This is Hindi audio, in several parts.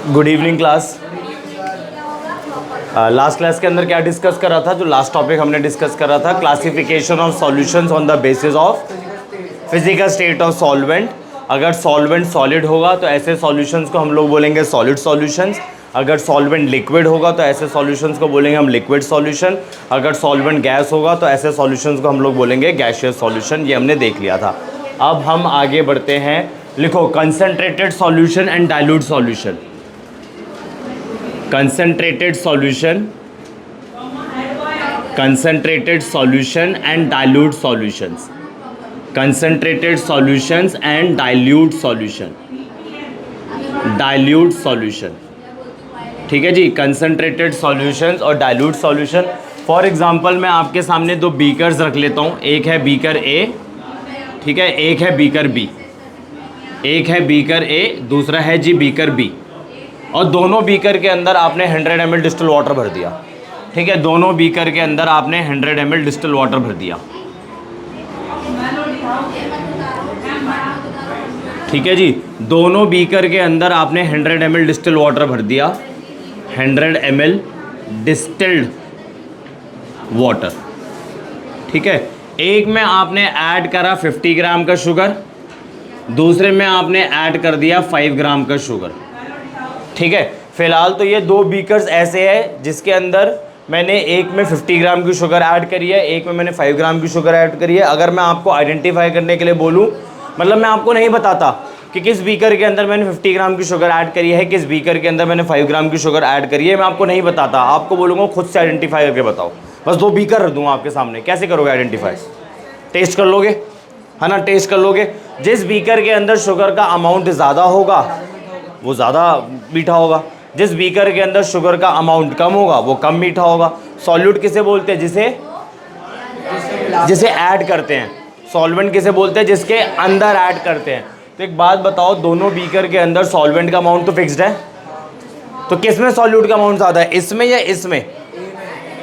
Good evening class. Last class के अंदर क्या डिस्कस कर रहा था? जो लास्ट टॉपिक हमने डिस्कस कर रहा था, classification of solutions on the basis of physical state of solvent. अगर सॉल्वेंट सॉलिड होगा तो ऐसे सॉल्यूशंस को हम लोग बोलेंगे सॉलिड सॉल्यूशंस। अगर सॉल्वेंट लिक्विड होगा तो ऐसे सॉल्यूशंस को बोलेंगे हम लिक्विड सॉल्यूशन। अगर सॉल्वेंट गैस होगा तो ऐसे सॉल्यूशंस को हम लोग बोलेंगे गैसियस सॉल्यूशन। ये हमने देख लिया था। अब हम आगे बढ़ते हैं। लिखो concentrated solution and dilute solution. concentrated solution and dilute solutions, concentrated solutions and dilute solution, dilute solution। ठीक है जी, concentrated solutions और dilute solution। फॉर एग्जांपल मैं आपके सामने दो बीकर्स रख लेता हूँ। एक है बीकर ए, ठीक है, एक है बीकर बी। एक है बीकर ए, दूसरा है जी बीकर बी। और दोनों बीकर के अंदर आपने 100 ml डिस्टिल वाटर भर दिया। ठीक है, दोनों बीकर के अंदर आपने 100 ml डिस्टिल वाटर भर दिया। ठीक है जी, दोनों बीकर के अंदर आपने 100 ml डिस्टिल वाटर भर दिया। 100 ml डिस्टिल्ड वाटर। ठीक है, एक में आपने ऐड करा 50 ग्राम का शुगर, दूसरे में आपने ऐड कर दिया 5 ग्राम का शुगर। ठीक है, फिलहाल तो ये दो बीकर्स ऐसे हैं जिसके अंदर मैंने एक में 50 ग्राम की शुगर ऐड करी है, एक में मैंने 5 ग्राम की शुगर ऐड करी है। अगर मैं आपको आइडेंटिफाई करने के लिए बोलूँ, मतलब मैं आपको नहीं बताता कि किस बीकर के अंदर मैंने 50 ग्राम की शुगर ऐड करी है, किस बीकर के अंदर मैंने 5 ग्राम की शुगर ऐड करी है, मैं आपको नहीं बताता। आपको बोलूँगा खुद से आइडेंटिफाई करके बताओ। बस दो बीकर रख दूँगा आपके सामने, कैसे करोगे आइडेंटिफाई? टेस्ट कर लोगे, है ना, टेस्ट कर लोगे। जिस बीकर के अंदर शुगर का अमाउंट ज़्यादा होगा वो ज़्यादा मीठा होगा, जिस बीकर के अंदर शुगर का अमाउंट कम होगा वो कम मीठा होगा। सॉल्यूट किसे बोलते हैं? जिसे ऐड करते हैं। सॉल्वेंट किसे बोलते हैं? जिसके अंदर ऐड करते हैं। तो एक बात बताओ, दोनों बीकर के अंदर सॉल्वेंट का अमाउंट तो फिक्स्ड है, तो किस में सॉल्यूट का अमाउंट ज़्यादा है, इसमें या इसमें?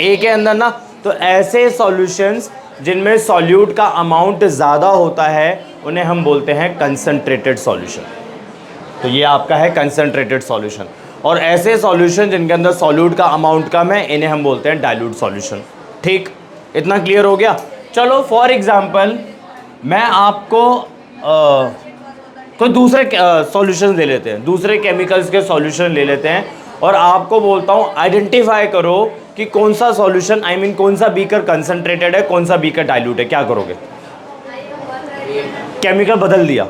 ए के अंदर ना। तो ऐसे सॉल्यूशंस जिनमें सॉल्यूट का अमाउंट ज़्यादा होता है उन्हें हम बोलते हैं कंसनट्रेटेड सॉल्यूशन। तो ये आपका है कंसनट्रेटेड सॉल्यूशन। और ऐसे सॉल्यूशन जिनके अंदर सॉल्यूट का अमाउंट कम है इन्हें हम बोलते हैं डाइल्यूट सॉल्यूशन। ठीक, इतना क्लियर हो गया? चलो फॉर एग्जांपल मैं आपको कोई दूसरे सॉल्यूशन ले लेते हैं, दूसरे केमिकल्स के सॉल्यूशन ले लेते हैं और आपको बोलता हूँ आइडेंटिफाई करो कि कौन सा सॉल्यूशन, आई मीन कौन सा बीकर कंसनट्रेटेड है, कौन सा बीकर डाइल्यूट है। क्या करोगे? केमिकल बदल दिया,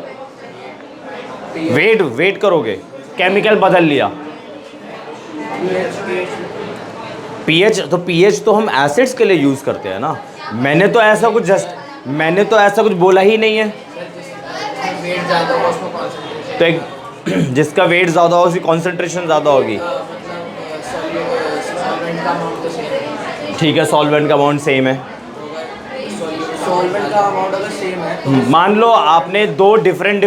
वेट करोगे, केमिकल बदल लिया। पीएच, तो पीएच तो हम एसिड्स के लिए यूज़ करते हैं ना। मैंने तो ऐसा कुछ बोला ही नहीं है। तो एक जिसका वेट ज़्यादा हो उसकी कॉन्सेंट्रेशन ज़्यादा होगी। ठीक है, सॉल्वेंट का अमाउंट सेम है। मान लो आपने दो डिफरेंट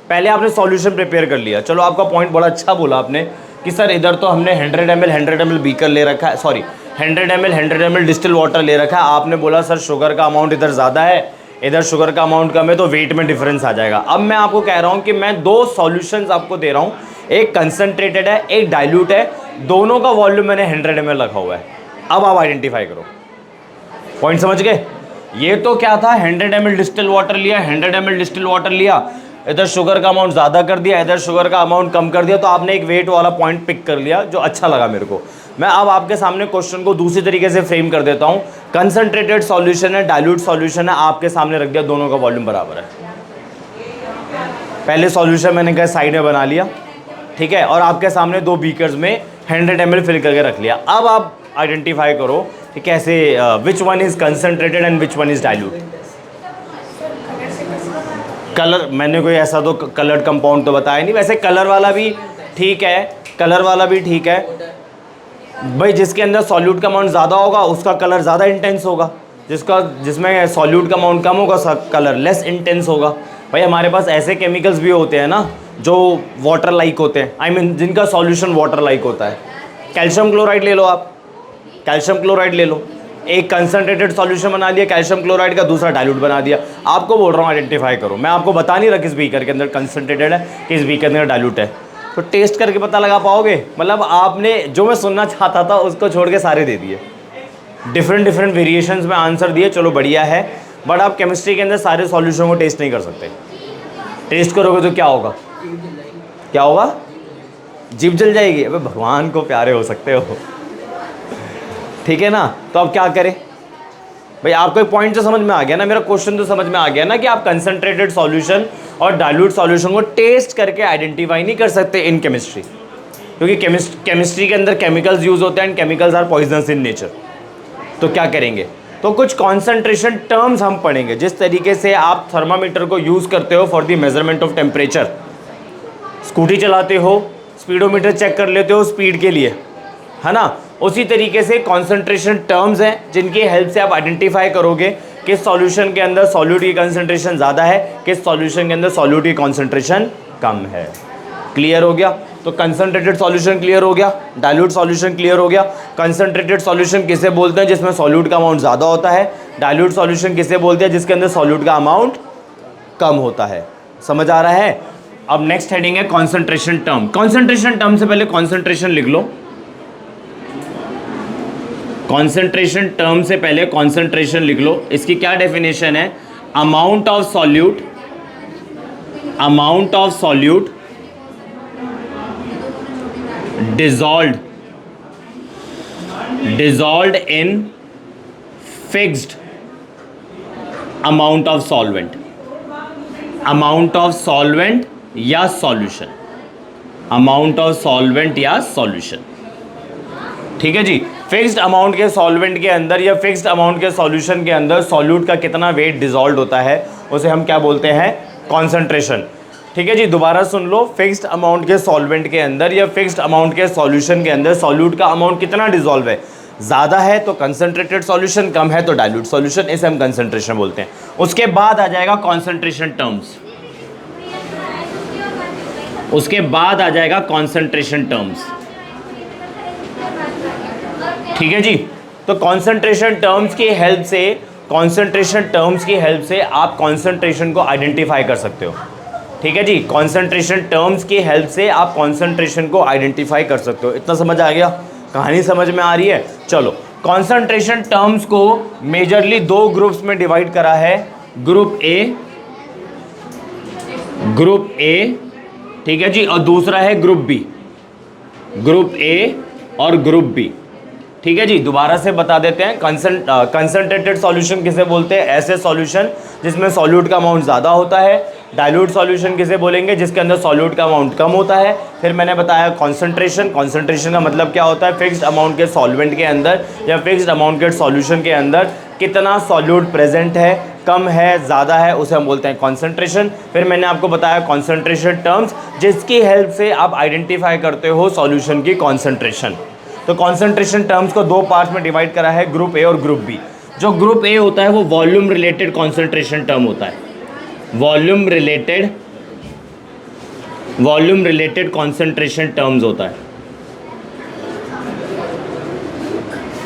पहले आपने सॉल्यूशन प्रिपेयर कर लिया। चलो, आपका पॉइंट बड़ा अच्छा बोला आपने कि सर इधर तो हमने 100 ml बीकर ले रखा है, सॉरी 100 ml डिस्टिल वाटर ले रखा है। आपने बोला सर शुगर का अमाउंट इधर ज़्यादा है, इधर शुगर का अमाउंट कम है, तो वेट में डिफरेंस आ जाएगा। अब मैं आपको कह रहा हूँ कि मैं दो सॉल्यूशंस आपको दे रहा हूँ, एक कंसनट्रेटेड है, एक डाइल्यूट है। दोनों का वॉल्यूम मैंने 100 ml रखा हुआ है। अब आप आइडेंटिफाई करो। पॉइंट समझ गए? ये तो क्या था, 100 ml डिस्टिल वाटर लिया, 100 ml डिस्टिल वाटर लिया, इधर शुगर का अमाउंट ज़्यादा कर दिया, इधर शुगर का अमाउंट कम कर दिया। तो आपने एक वेट वाला पॉइंट पिक कर लिया जो अच्छा लगा मेरे को। मैं अब आपके सामने क्वेश्चन को दूसरी तरीके से फ्रेम कर देता हूँ। कंसनट्रेटेड सॉल्यूशन है, डाइल्यूट सॉल्यूशन है, आपके सामने रख दिया, दोनों का वॉल्यूम बराबर है। पहले सॉल्यूशन मैंने कहा साइड में बना लिया, ठीक है, और आपके सामने दो बीकर्स में 100 ml फिल करके रख लिया। अब आप आइडेंटिफाई करो कि कैसे, which one is concentrated and which one is dilute. Colour, मैंने कोई ऐसा तो कलर्ड कंपाउंड तो बताया नहीं। वैसे कलर वाला भी ठीक है, भाई जिसके अंदर सॉल्यूट का अमाउंट ज़्यादा होगा उसका कलर ज़्यादा इंटेंस होगा, जिसमें सॉल्यूट का अमाउंट कम होगा उसका कलर लेस इंटेंस होगा। भाई हमारे पास ऐसे केमिकल्स भी होते हैं ना जो वाटर लाइक होते हैं, आई मीन जिनका सॉल्यूशन वाटर लाइक होता है। कैल्शियम क्लोराइड ले लो, आप कैल्शियम क्लोराइड ले लो, एक कंसनट्रेटेड सॉल्यूशन बना दिया कैल्शियम क्लोराइड का, दूसरा डाइल्यूट बना दिया। आपको बोल रहा हूँ आइडेंटिफाई करो। मैं आपको बता नहीं रहा किस बीकर के अंदर कंसनट्रेटेड है, किस बीकर के अंदर डाइल्यूट है। तो टेस्ट करके पता लगा पाओगे? मतलब आपने जो मैं सुनना चाहता था उसको छोड़ के सारे दे दिए, डिफरेंट डिफरेंट वेरिएशंस में आंसर दिए, चलो बढ़िया है। बट आप केमिस्ट्री के अंदर सारे सॉल्यूशन को टेस्ट नहीं कर सकते। टेस्ट करोगे तो क्या होगा? क्या होगा? जीभ जल जाएगी। अबे भगवान को प्यारे हो सकते हो, ठीक है ना? तो अब क्या करें भाई? आपको एक पॉइंट तो समझ में आ गया ना, मेरा क्वेश्चन तो समझ में आ गया ना कि आप कंसंट्रेटेड सॉल्यूशन और डाइल्यूट सॉल्यूशन को टेस्ट करके आइडेंटिफाई नहीं कर सकते इन केमिस्ट्री, क्योंकि केमिस्ट्री के अंदर केमिकल्स यूज होते हैं and chemicals are poisonous in nature. तो क्या करेंगे? तो कुछ कॉन्सेंट्रेशन टर्म्स हम पढ़ेंगे, जिस तरीके से आप थर्मामीटर को यूज करते हो for the measurement of temperature, scooty चलाते हो स्पीडोमीटर चेक कर लेते हो स्पीड के लिए, है ना? उसी तरीके से कॉन्सेंट्रेशन टर्म्स हैं जिनकी हेल्प से आप आइडेंटिफाई करोगे किस सॉल्यूशन के अंदर सॉल्यूट की कंसंट्रेशन ज़्यादा है, किस सॉल्यूशन के अंदर सॉल्यूट की कंसंट्रेशन कम है। क्लियर हो गया? तो कंसंट्रेटेड सॉल्यूशन क्लियर हो गया, डाइल्यूट सॉल्यूशन क्लियर हो गया। कंसंट्रेटेड सॉल्यूशन किसे बोलते हैं? जिसमें सॉल्यूट का अमाउंट ज़्यादा होता है। डाइल्यूट सॉल्यूशन किसे बोलते हैं? जिसके अंदर सॉल्यूट का अमाउंट कम होता है। समझ आ रहा है? अब नेक्स्ट हेडिंग है कॉन्सेंट्रेशन टर्म। कॉन्सेंट्रेशन टर्म से पहले कॉन्सेंट्रेशन लिख लो। कॉन्सेंट्रेशन टर्म से पहले कॉन्सेंट्रेशन लिख लो। इसकी क्या डेफिनेशन है? Amount of solute, amount of solute dissolved in fixed amount of solvent, amount of solvent या solution, amount of solvent या solution। ठीक है जी? फिक्स्ड अमाउंट के सॉल्वेंट के अंदर या फिक्स्ड अमाउंट के सॉल्यूशन के अंदर सॉल्यूट का कितना वेट डिसॉल्व होता है उसे हम क्या बोलते हैं? कॉन्सेंट्रेशन। ठीक है जी? दोबारा सुन लो, फिक्स्ड अमाउंट के सॉल्वेंट के अंदर या फिक्स्ड अमाउंट के सॉल्यूशन के अंदर सॉल्यूट का अमाउंट कितना डिसॉल्व है? ज़्यादा है तो कंसंट्रेटेड सॉल्यूशन, कम है तो डाइल्यूट सॉल्यूशन, इसे हम कंसंट्रेशन बोलते हैं। उसके बाद आ जाएगा कॉन्सेंट्रेशन टर्म्स, उसके बाद आ जाएगा कॉन्सेंट्रेशन टर्म्स। ठीक है जी? तो कॉन्सेंट्रेशन टर्म्स की हेल्प से, कॉन्सेंट्रेशन टर्म्स की हेल्प से आप कॉन्सेंट्रेशन को आइडेंटिफाई कर सकते हो। ठीक है जी? कॉन्सेंट्रेशन टर्म्स की हेल्प से आप कॉन्सेंट्रेशन को आइडेंटिफाई कर सकते हो। इतना समझ आ गया? कहानी समझ में आ रही है? चलो, कॉन्सेंट्रेशन टर्म्स को मेजरली दो ग्रुप्स में डिवाइड करा है, ग्रुप ए, ग्रुप ए, ठीक है जी, और दूसरा है ग्रुप बी, ग्रुप ए और ग्रुप बी। ठीक है जी? दोबारा से बता देते हैं, कंसंट्रेटेड सॉल्यूशन किसे बोलते हैं? ऐसे सॉल्यूशन जिसमें सॉल्यूट का अमाउंट ज़्यादा होता है। डाइल्यूट सॉल्यूशन किसे बोलेंगे? जिसके अंदर सॉल्यूट का अमाउंट कम होता है। फिर मैंने बताया कॉन्सेंट्रेशन, कॉन्सेंट्रेशन का मतलब क्या होता है? फिक्स्ड अमाउंट के सॉल्वेंट के अंदर या फिक्स्ड अमाउंट के सॉल्यूशन के अंदर कितना सॉल्यूट प्रेजेंट है, कम है, ज़्यादा है, उसे हम बोलते हैं कॉन्सेंट्रेशन। फिर मैंने आपको बताया कॉन्सेंट्रेशन टर्म्स जिसकी हेल्प से आप आइडेंटिफाई करते हो सॉल्यूशन की कॉन्सेंट्रेशन। तो कॉन्सेंट्रेशन टर्म्स को दो पार्ट में डिवाइड करा है, ग्रुप ए और ग्रुप बी। जो ग्रुप ए होता है वो वॉल्यूम रिलेटेड कॉन्सेंट्रेशन टर्म होता है, वॉल्यूम रिलेटेड कॉन्सेंट्रेशन टर्म्स होता है।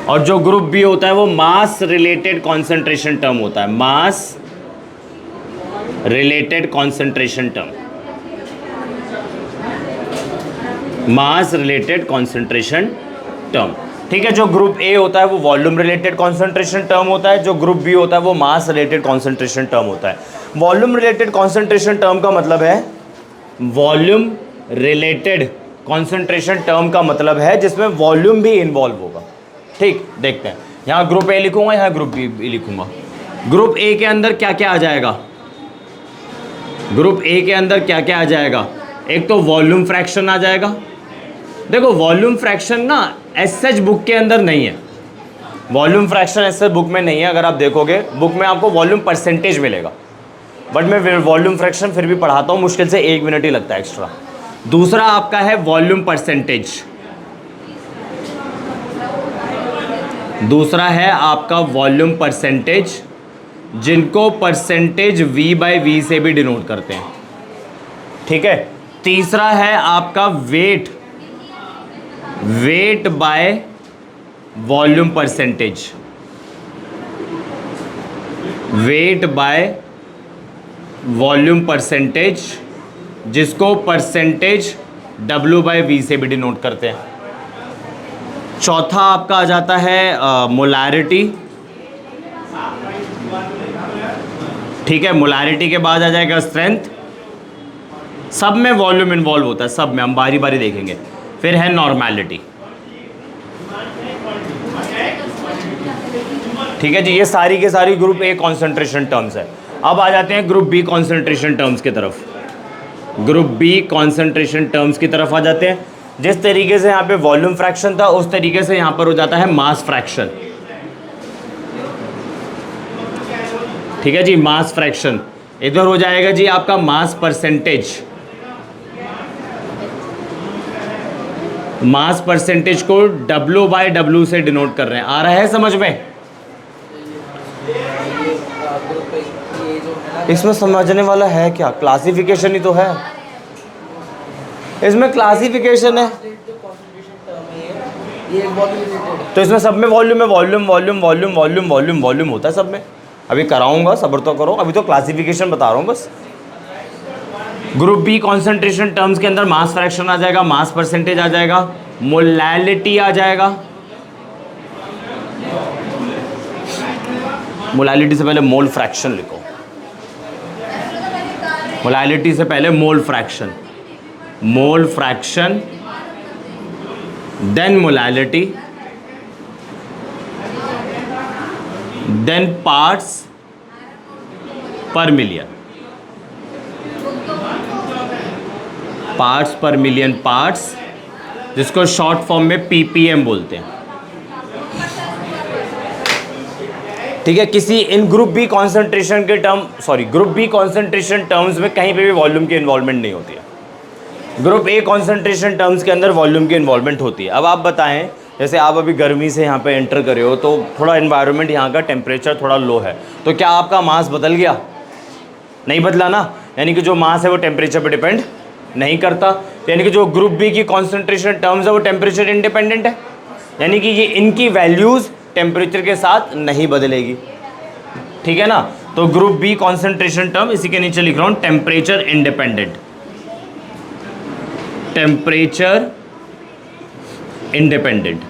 और जो ग्रुप बी होता है वो मास रिलेटेड कॉन्सेंट्रेशन टर्म होता है, मास रिलेटेड कॉन्सेंट्रेशन टर्म, मास रिलेटेड कॉन्सेंट्रेशन टर्म। ठीक है? जो ग्रुप ए होता है वो वॉल्यूम रिलेटेड कॉन्सेंट्रेशन टर्म होता है, जो ग्रुप बी होता है वो मास रिलेटेड कॉन्सेंट्रेशन टर्म होता है। वॉल्यूम रिलेटेड कॉन्सेंट्रेशन टर्म का मतलब है, वॉल्यूम रिलेटेड कॉन्सेंट्रेशन टर्म का मतलब है जिसमें वॉल्यूम भी इन्वॉल्व होगा। ठीक, देखते हैं। यहाँ ग्रुप ए लिखूंगा, यहाँ ग्रुप बी लिखूंगा। ग्रुप ए के अंदर क्या क्या आ जाएगा? ग्रुप ए के अंदर क्या क्या आ जाएगा? एक तो वॉल्यूम फ्रैक्शन आ जाएगा। देखो, वॉल्यूम फ्रैक्शन ना एज सच बुक के अंदर नहीं है, volume fraction as such book में नहीं है। अगर आप देखोगे बुक में आपको वॉल्यूम परसेंटेज मिलेगा, बट मैं वॉल्यूम फ्रैक्शन फिर भी पढ़ाता हूँ, मुश्किल से 1 मिनट ही लगता है एक्स्ट्रा। दूसरा आपका है वॉल्यूम परसेंटेज, दूसरा है आपका वॉल्यूम परसेंटेज, जिनको परसेंटेज V/V से भी डिनोट करते हैं। ठीक है? तीसरा है आपका weight, weight by volume percentage, weight by volume percentage, जिसको परसेंटेज W/V से भी डिनोट करते हैं। चौथा आपका आ जाता है मोलैरिटी। ठीक है, मोलैरिटी के बाद आ जाएगा स्ट्रेंथ। सब में वॉल्यूम इन्वॉल्व होता है, सब में, हम बारी बारी देखेंगे। फिर है नॉर्मैलिटी। ठीक है जी, ये सारी के सारी ग्रुप ए कॉन्सेंट्रेशन टर्म्स है। अब आ जाते हैं ग्रुप बी कॉन्सेंट्रेशन टर्म्स की तरफ। ग्रुप बी कॉन्सेंट्रेशन टर्म्स की तरफ आ जाते हैं। जिस तरीके से यहाँ पे वॉल्यूम फ्रैक्शन था, उस तरीके से यहाँ पर हो जाता है मास फ्रैक्शन। ठीक है जी, मास फ्रैक्शन। इधर हो जाएगा जी आपका मास परसेंटेज। मास परसेंटेज को W/W से डिनोट कर रहे हैं। आ रहा है समझ में? इसमें समझने वाला है क्या? क्लासिफिकेशन ही तो है, इसमें क्लासिफिकेशन है। तो इसमें सब में वॉल्यूम है, volume volume volume volume volume volume होता है सब में। अभी कराऊंगा, सब्र तो करो, अभी तो क्लासिफिकेशन बता रहा हूँ बस। ग्रुप बी कॉन्सेंट्रेशन टर्म्स के अंदर मास फ्रैक्शन आ जाएगा, मास परसेंटेज आ जाएगा, मोलैलिटी आ जाएगा। मोलैलिटी से पहले मोल फ्रैक्शन लिखो। मोलैलिटी से पहले mole fraction, mole fraction, then molality, then parts per million. Parts per million parts, जिसको शॉर्ट फॉर्म में पीपीएम बोलते हैं। ठीक है, किसी इन ग्रुप बी कॉन्सेंट्रेशन के ग्रुप बी कॉन्सेंट्रेशन टर्म्स में कहीं पे भी वॉल्यूम की इन्वॉल्वमेंट नहीं होती है। ग्रुप ए कॉन्सेंट्रेशन टर्म्स के अंदर वॉल्यूम की इन्वॉल्वमेंट होती है। अब आप बताएं, जैसे आप अभी गर्मी से यहाँ पे एंटर करे हो, तो थोड़ा इन्वायरमेंट यहाँ का टेम्परेचर थोड़ा लो है, तो क्या आपका मास बदल गया? नहीं बदला ना। यानी कि जो मास है वो टेम्परेचर पर डिपेंड नहीं करता। यानी कि जो ग्रुप बी की कॉन्सेंट्रेशन टर्म्स है वो टेम्परेचर इंडिपेंडेंट है। यानी कि ये इनकी वैल्यूज़ टेम्परेचर के साथ नहीं बदलेगी। ठीक है ना? तो ग्रुप बी कॉन्सेंट्रेशन टर्म, इसी के नीचे लिख रहा हूं टेम्परेचर इंडिपेंडेंट। Temperature independent.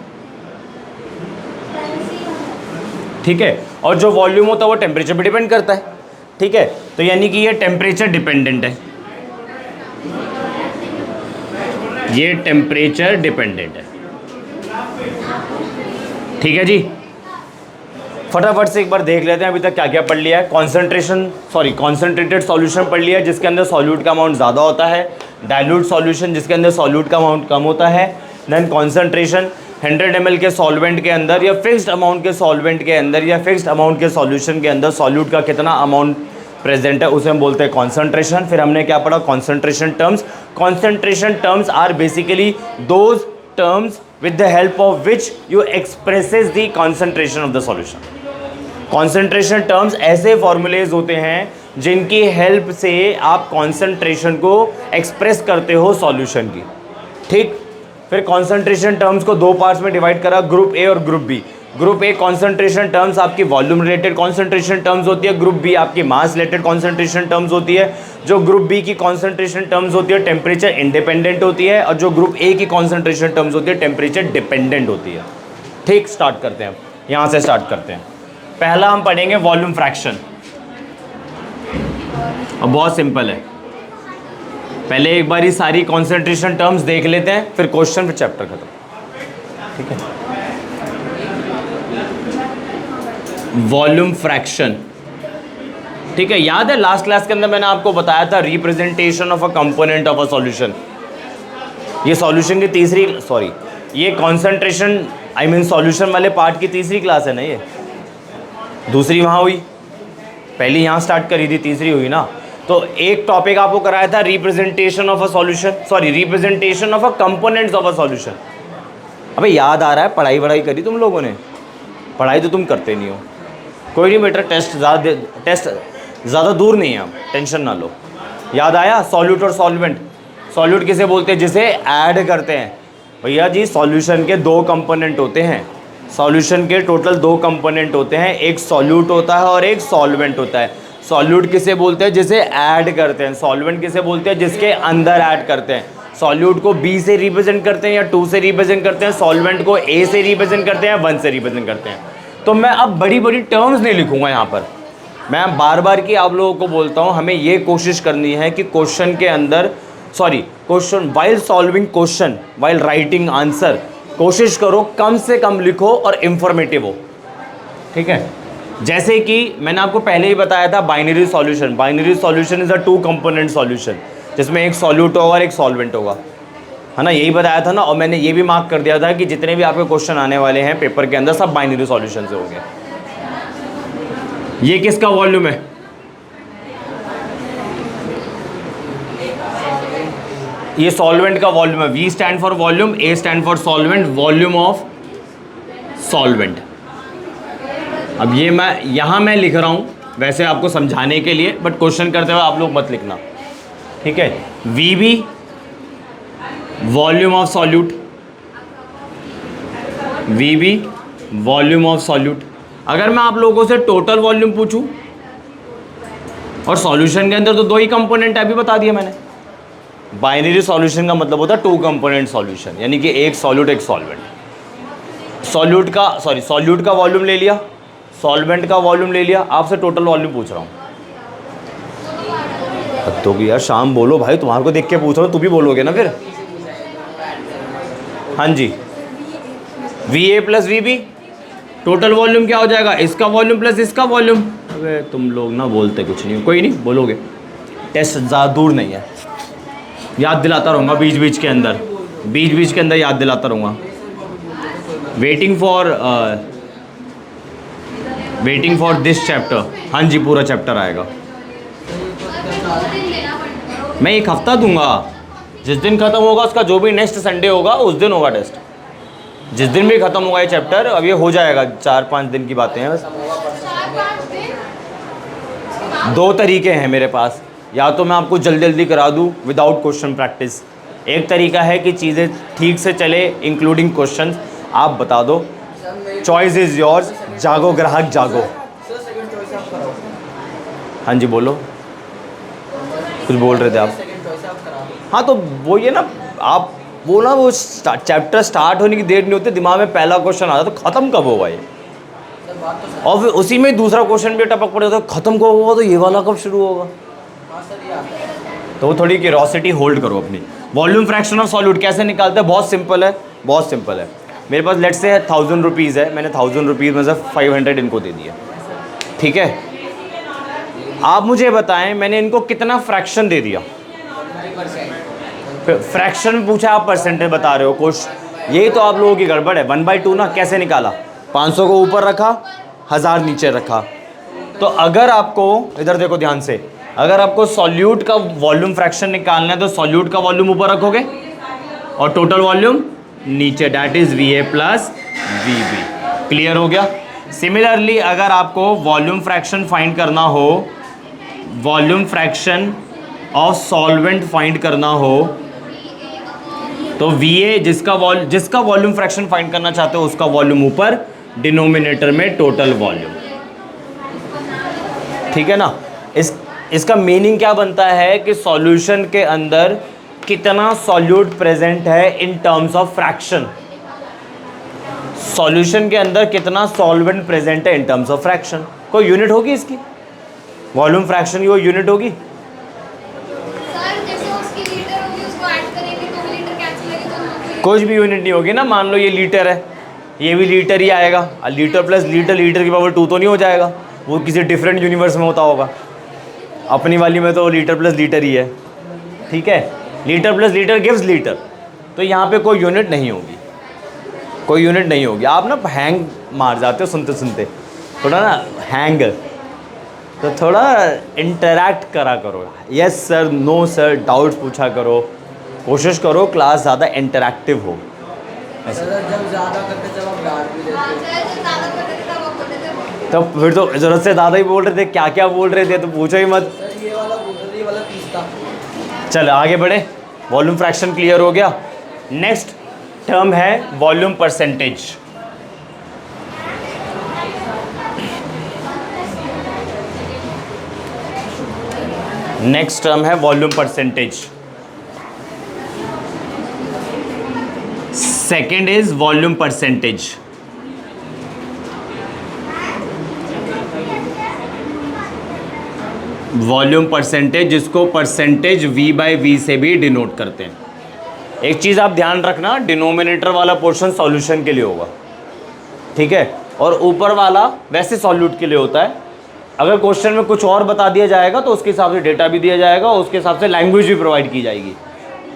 ठीक है, और जो वॉल्यूम होता है वो टेम्परेचर पे डिपेंड करता है। ठीक है, तो यानी कि ये टेम्परेचर डिपेंडेंट है, ये टेम्परेचर डिपेंडेंट है। ठीक है जी, फटाफट से एक बार देख लेते हैं अभी तक क्या क्या पढ़ लिया है। कॉन्सेंट्रेटेड सॉल्यूशन पढ़ लिया है, जिसके अंदर सॉल्यूट का अमाउंट ज़्यादा होता है। डाइल्यूट सॉल्यूशन, जिसके अंदर सॉल्यूट का अमाउंट कम होता है। देन कॉन्सेंट्रेशन 100 ml के सॉल्वेंट के अंदर या फिक्स्ड अमाउंट के सॉल्वेंट के अंदर या फिक्स्ड अमाउंट के सॉल्यूशन के अंदर सॉल्यूट का कितना अमाउंट प्रेजेंट है, उसे हम बोलते हैं कॉन्सेंट्रेशन। फिर हमने क्या पढ़ा? Concentration terms. Concentration terms are basically those terms with the help of which you expresses the concentration of the solution. concentration terms ऐसे formulas होते हैं जिनकी हेल्प से आप concentration को express करते हो solution की। ठीक, फिर concentration terms को दो पार्ट्स में डिवाइड करा, ग्रुप ए और group B. Group A concentration terms आपकी वॉल्यूम रिलेटेड कॉन्सेंट्रेशन टर्म्स होती है, ग्रुप बी आपकी मास रिलेटेड कॉन्सेंट्रेशन टर्म्स होती है। जो ग्रुप बी की कॉन्सेंट्रेशन टर्म्स होती है टेम्परेचर इंडिपेंडेंट होती है, और जो ग्रुप ए की कॉन्सेंट्रेशन टर्म्स होती है टेम्परेचर डिपेंडेंट होती है। ठीक, स्टार्ट करते हैं, यहाँ से स्टार्ट करते हैं। पहला हम पढ़ेंगे वॉल्यूम फ्रैक्शन, और बहुत सिंपल है। पहले एक बार सारी कॉन्सेंट्रेशन टर्म्स देख लेते हैं, फिर क्वेश्चन, फिर चैप्टर खत्म। ठीक है, वॉल्यूम फ्रैक्शन। ठीक है, याद है लास्ट क्लास के अंदर मैंने आपको बताया था representation of a component of a solution. ये सॉल्यूशन की तीसरी, सॉरी ये कॉन्सेंट्रेशन सॉल्यूशन वाले पार्ट की तीसरी क्लास है ना। ये दूसरी वहाँ हुई, पहली यहाँ स्टार्ट करी थी, तीसरी हुई ना। तो एक टॉपिक आपको कराया था representation of a solution, sorry representation of a components of a solution. अबे याद आ रहा है? पढ़ाई वढ़ाई करी तुम लोगों ने? पढ़ाई तो तुम करते नहीं हो। कोई नहीं बेटा, टेस्ट ज़्यादा दूर नहीं है, आप टेंशन ना लो। याद आया? सॉल्यूट और सॉल्वेंट। सॉल्यूट किसे बोलते हैं? जिसे ऐड करते हैं। भैया जी सॉल्यूशन के दो कंपोनेंट होते हैं, सॉल्यूशन के टोटल दो कंपोनेंट होते हैं, एक सॉल्यूट होता है और एक सॉल्वेंट होता है। सॉल्यूट किसे बोलते हैं? जिसे ऐड करते हैं। सॉल्वेंट किसे बोलते हैं? जिसके अंदर ऐड करते हैं। सॉल्यूट को B से रिप्रेजेंट करते हैं या 2 से रिप्रेजेंट करते हैं, सॉल्वेंट को A से रिप्रेजेंट करते हैं या 1 से रिप्रेजेंट करते हैं। तो मैं अब बड़ी बड़ी टर्म्स नहीं लिखूंगा यहाँ पर। मैं बार बार की आप लोगों को बोलता हूँ, हमें ये कोशिश करनी है कि क्वेश्चन के अंदर, question while solving question, while writing answer, कोशिश करो कम से कम लिखो और इंफॉर्मेटिव हो। ठीक है, जैसे कि मैंने आपको पहले ही बताया था binary solution. Binary solution is a 2 component solution, जिसमें एक सॉल्यूट होगा और एक सॉल्वेंट होगा, है ना, यही बताया था ना। और मैंने ये भी मार्क कर दिया था कि जितने भी आपके क्वेश्चन आने वाले हैं पेपर के अंदर सब बाइनरी सॉल्यूशन से होंगे। ये किसका वॉल्यूम है? ये सॉल्वेंट का वॉल्यूम है। V stand for volume, A stand for solvent, volume of solvent. अब ये मैं लिख रहा हूं वैसे आपको समझाने के लिए, बट क्वेश्चन करते हुए आप लोग मत लिखना, ठीक है। VB volume of solute, VB volume of solute. अगर मैं आप लोगों से टोटल वॉल्यूम पूछूं, और सॉल्यूशन के अंदर तो 2 ही कंपोनेंट है, अभी बता दिया मैंने। बाइनरी सॉल्यूशन का मतलब होता है 2 कंपोनेंट सॉल्यूशन, यानी कि एक सॉल्यूट एक सॉल्वेंट। सॉल्यूट का वॉल्यूम ले लिया, सॉल्वेंट का वॉल्यूम ले लिया, आपसे टोटल वॉल्यूम पूछ रहा हूँ। तो कि यार शाम बोलो भाई, तुम्हारे को देख के पूछ रहा हूँ, तू भी बोलोगे ना फिर। हाँ जी, VA plus VB, total volume क्या हो जाएगा? इसका वॉल्यूम प्लस इसका वॉल्यूम। अबे तुम लोग ना बोलते कुछ नहीं हो, कोई नहीं बोलोगे, टेस्ट ज़्यादा दूर नहीं है, याद दिलाता रहूँगा बीच बीच के अंदर याद दिलाता रहूँगा। Waiting for this chapter. हाँ जी, पूरा चैप्टर आएगा। मैं 1 हफ्ता दूंगा, जिस दिन ख़त्म होगा उसका जो भी नेक्स्ट संडे होगा उस दिन होगा टेस्ट। जिस दिन भी ख़त्म होगा ये चैप्टर, अब ये हो जाएगा, 4-5 दिन की बातें हैं बस। 2 तरीके हैं मेरे पास, या तो मैं आपको जल्दी जल्दी करा दूँ विदाउट क्वेश्चन प्रैक्टिस। एक तरीका है कि चीज़ें ठीक से चले इंक्लूडिंग क्वेश्चन। आप बता दो, चॉइस इज़ योर्स, जागो ग्राहक जागो। हाँ जी बोलो, कुछ बोल रहे थे आप? हाँ तो वो ये ना, आप वो ना, वो चैप्टर स्टार्ट होने की देर नहीं होती, दिमाग में पहला क्वेश्चन आता तो ख़त्म कब होगा ये, और फिर उसी में दूसरा क्वेश्चन भी टपक पड़े तो ख़त्म कब होगा, तो ये वाला कब शुरू होगा। तो वो थोड़ी क्यूरोसिटी होल्ड करो अपनी। वॉल्यूम फ्रैक्शन ऑफ सॉल्यूट कैसे निकालते हैं? बहुत सिंपल है। मेरे पास लेट्स से 1000 रुपीज़ है, मैंने 1000 रुपीज़ में से 500 इनको दे दिया, ठीक है। आप मुझे बताएं मैंने इनको कितना फ्रैक्शन दे दिया? फ्रैक्शन पूछा, आप परसेंटेज बता रहे हो। कुछ यही तो आप लोगों की गड़बड़ है। 1/2 ना कैसे निकाला? 500 को ऊपर रखा, 1000 नीचे रखा। तो अगर आपको, इधर देखो ध्यान से, अगर आपको सॉल्यूट का वॉल्यूम फ्रैक्शन निकालना है तो सॉल्यूट का वॉल्यूम ऊपर रखोगे और टोटल वॉल्यूम नीचे, that is VA plus VB। Clear हो गया? सिमिलरली अगर आपको वॉल्यूम फ्रैक्शन फाइंड करना हो, volume fraction of solvent find करना हो, तो VA जिसका वॉल्यूम फ्रैक्शन फाइंड करना चाहते हो उसका वॉल्यूम ऊपर, डिनोमिनेटर में टोटल वॉल्यूम। ठीक है ना? इसका मीनिंग क्या बनता है कि सॉल्यूशन के अंदर कितना सॉल्यूट प्रेजेंट है in terms of fraction. Solution के अंदर कितना सॉल्वेंट प्रेजेंट है इन टर्म्स ऑफ फ्रैक्शन। कोई यूनिट होगी इसकी? वॉल्यूम फ्रैक्शन की कोई यूनिट होगी? कुछ भी यूनिट नहीं होगी ना। मान लो ये लीटर है, ये भी लीटर ही आएगा। लीटर प्लस लीटर की पावर 2 तो नहीं हो जाएगा, वो किसी डिफरेंट यूनिवर्स में होता होगा। अपनी वाली में तो लीटर प्लस लीटर ही है, ठीक है। Litre plus litre gives litre. तो यहाँ पे कोई यूनिट नहीं होगी, कोई यूनिट नहीं होगी। आप ना हैंग मार जाते हो सुनते सुनते, थोड़ा ना हैंग, तो थोड़ा इंटरैक्ट करा करो। Yes sir, no sir, doubts पूछा करो, कोशिश करो क्लास ज़्यादा इंटरैक्टिव हो। जब ज़्यादा करते जब आप डांट भी देते, तो फिर तो ज़रूरत से ज़्यादा ही बोल रहे थे। क्या क्या बोल रहे थे तो पूछो ही मत। सर ये वाला तीसरा। चलो आगे बढ़े। वॉल्यूम फ्रैक्शन क्लियर हो गया। नेक्स्ट टर्म है वॉल्यूम परसेंटेज। नेक्स्ट टर्म है volume percentage. Second is volume percentage. Volume percentage, जिसको परसेंटेज V बाई वी से भी डिनोट करते हैं। एक चीज़ आप ध्यान रखना, डिनोमिनेटर वाला पोर्शन सॉल्यूशन के लिए होगा, ठीक है, और ऊपर वाला वैसे सॉल्यूट के लिए होता है। अगर क्वेश्चन में कुछ और बता दिया जाएगा तो उसके हिसाब से डेटा भी दिया जाएगा, उसके हिसाब से लैंग्वेज भी प्रोवाइड की जाएगी,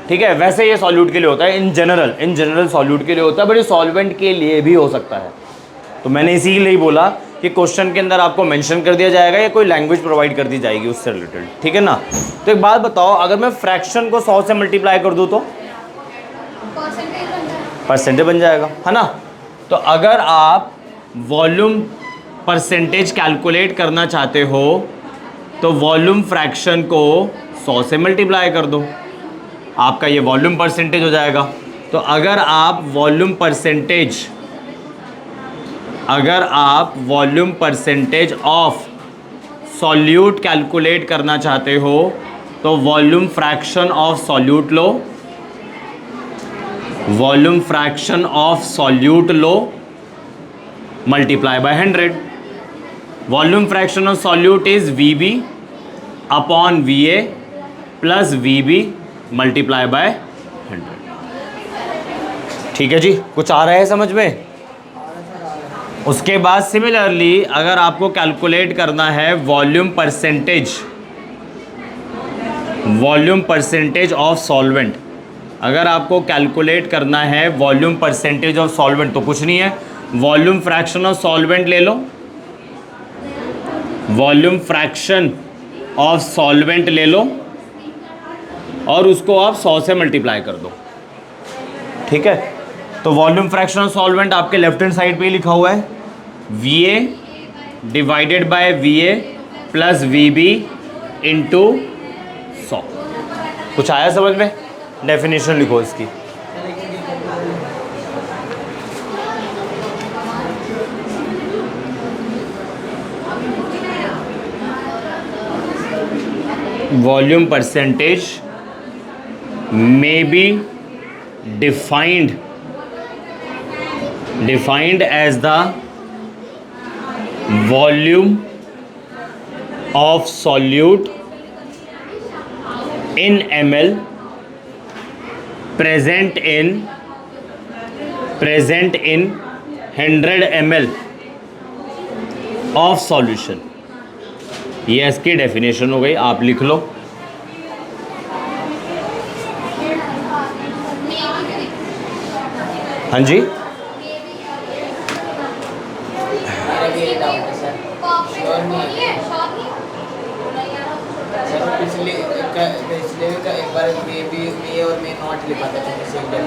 ठीक है। वैसे ये सॉल्यूट के लिए होता है, इन जनरल सॉल्यूट के लिए होता है, बट ये सॉल्वेंट के लिए भी हो सकता है। तो मैंने इसीलिए ही बोला कि क्वेश्चन के अंदर आपको मेंशन कर दिया जाएगा या कोई लैंग्वेज प्रोवाइड कर दी जाएगी उससे रिलेटेड, ठीक है ना। तो एक बात बताओ, अगर मैं फ्रैक्शन को 100 से मल्टीप्लाई कर दूँ तो परसेंटेज बन जाएगा, है ना। तो अगर आप वॉल्यूम परसेंटेज कैलकुलेट करना चाहते हो तो वॉल्यूम फ्रैक्शन को 100 से मल्टीप्लाई कर दो, आपका ये वॉल्यूम परसेंटेज हो जाएगा। तो अगर आप volume percentage of solute calculate करना चाहते हो तो volume fraction of solute low, volume fraction of solute low multiply by 100। Volume fraction of solute is VB upon VA plus VB multiply by 100। ठीक है जी, कुछ आ रहा है समझ में। उसके बाद सिमिलरली अगर आपको कैलकुलेट करना है वॉल्यूम परसेंटेज ऑफ सॉल्वेंट, अगर आपको कैलकुलेट करना है वॉल्यूम परसेंटेज ऑफ सॉल्वेंट तो कुछ नहीं है, वॉल्यूम फ्रैक्शन ऑफ सॉल्वेंट ले लो, वॉल्यूम फ्रैक्शन ऑफ सॉल्वेंट ले लो और उसको आप 100 से मल्टीप्लाई कर दो, ठीक है। तो वॉल्यूम फ्रैक्शन ऑफ सॉल्वेंट आपके लेफ्ट हैंड साइड पे ही लिखा हुआ है, VA divided by VA plus VB into 100। कुछ आया समझ में? डेफिनेशन लिखो इसकी। Volume percentage may be defined as the volume of solute in ml present in 100 ml of solution। ये इसकी डेफिनेशन हो गई, आप लिख लो। हाँ जी,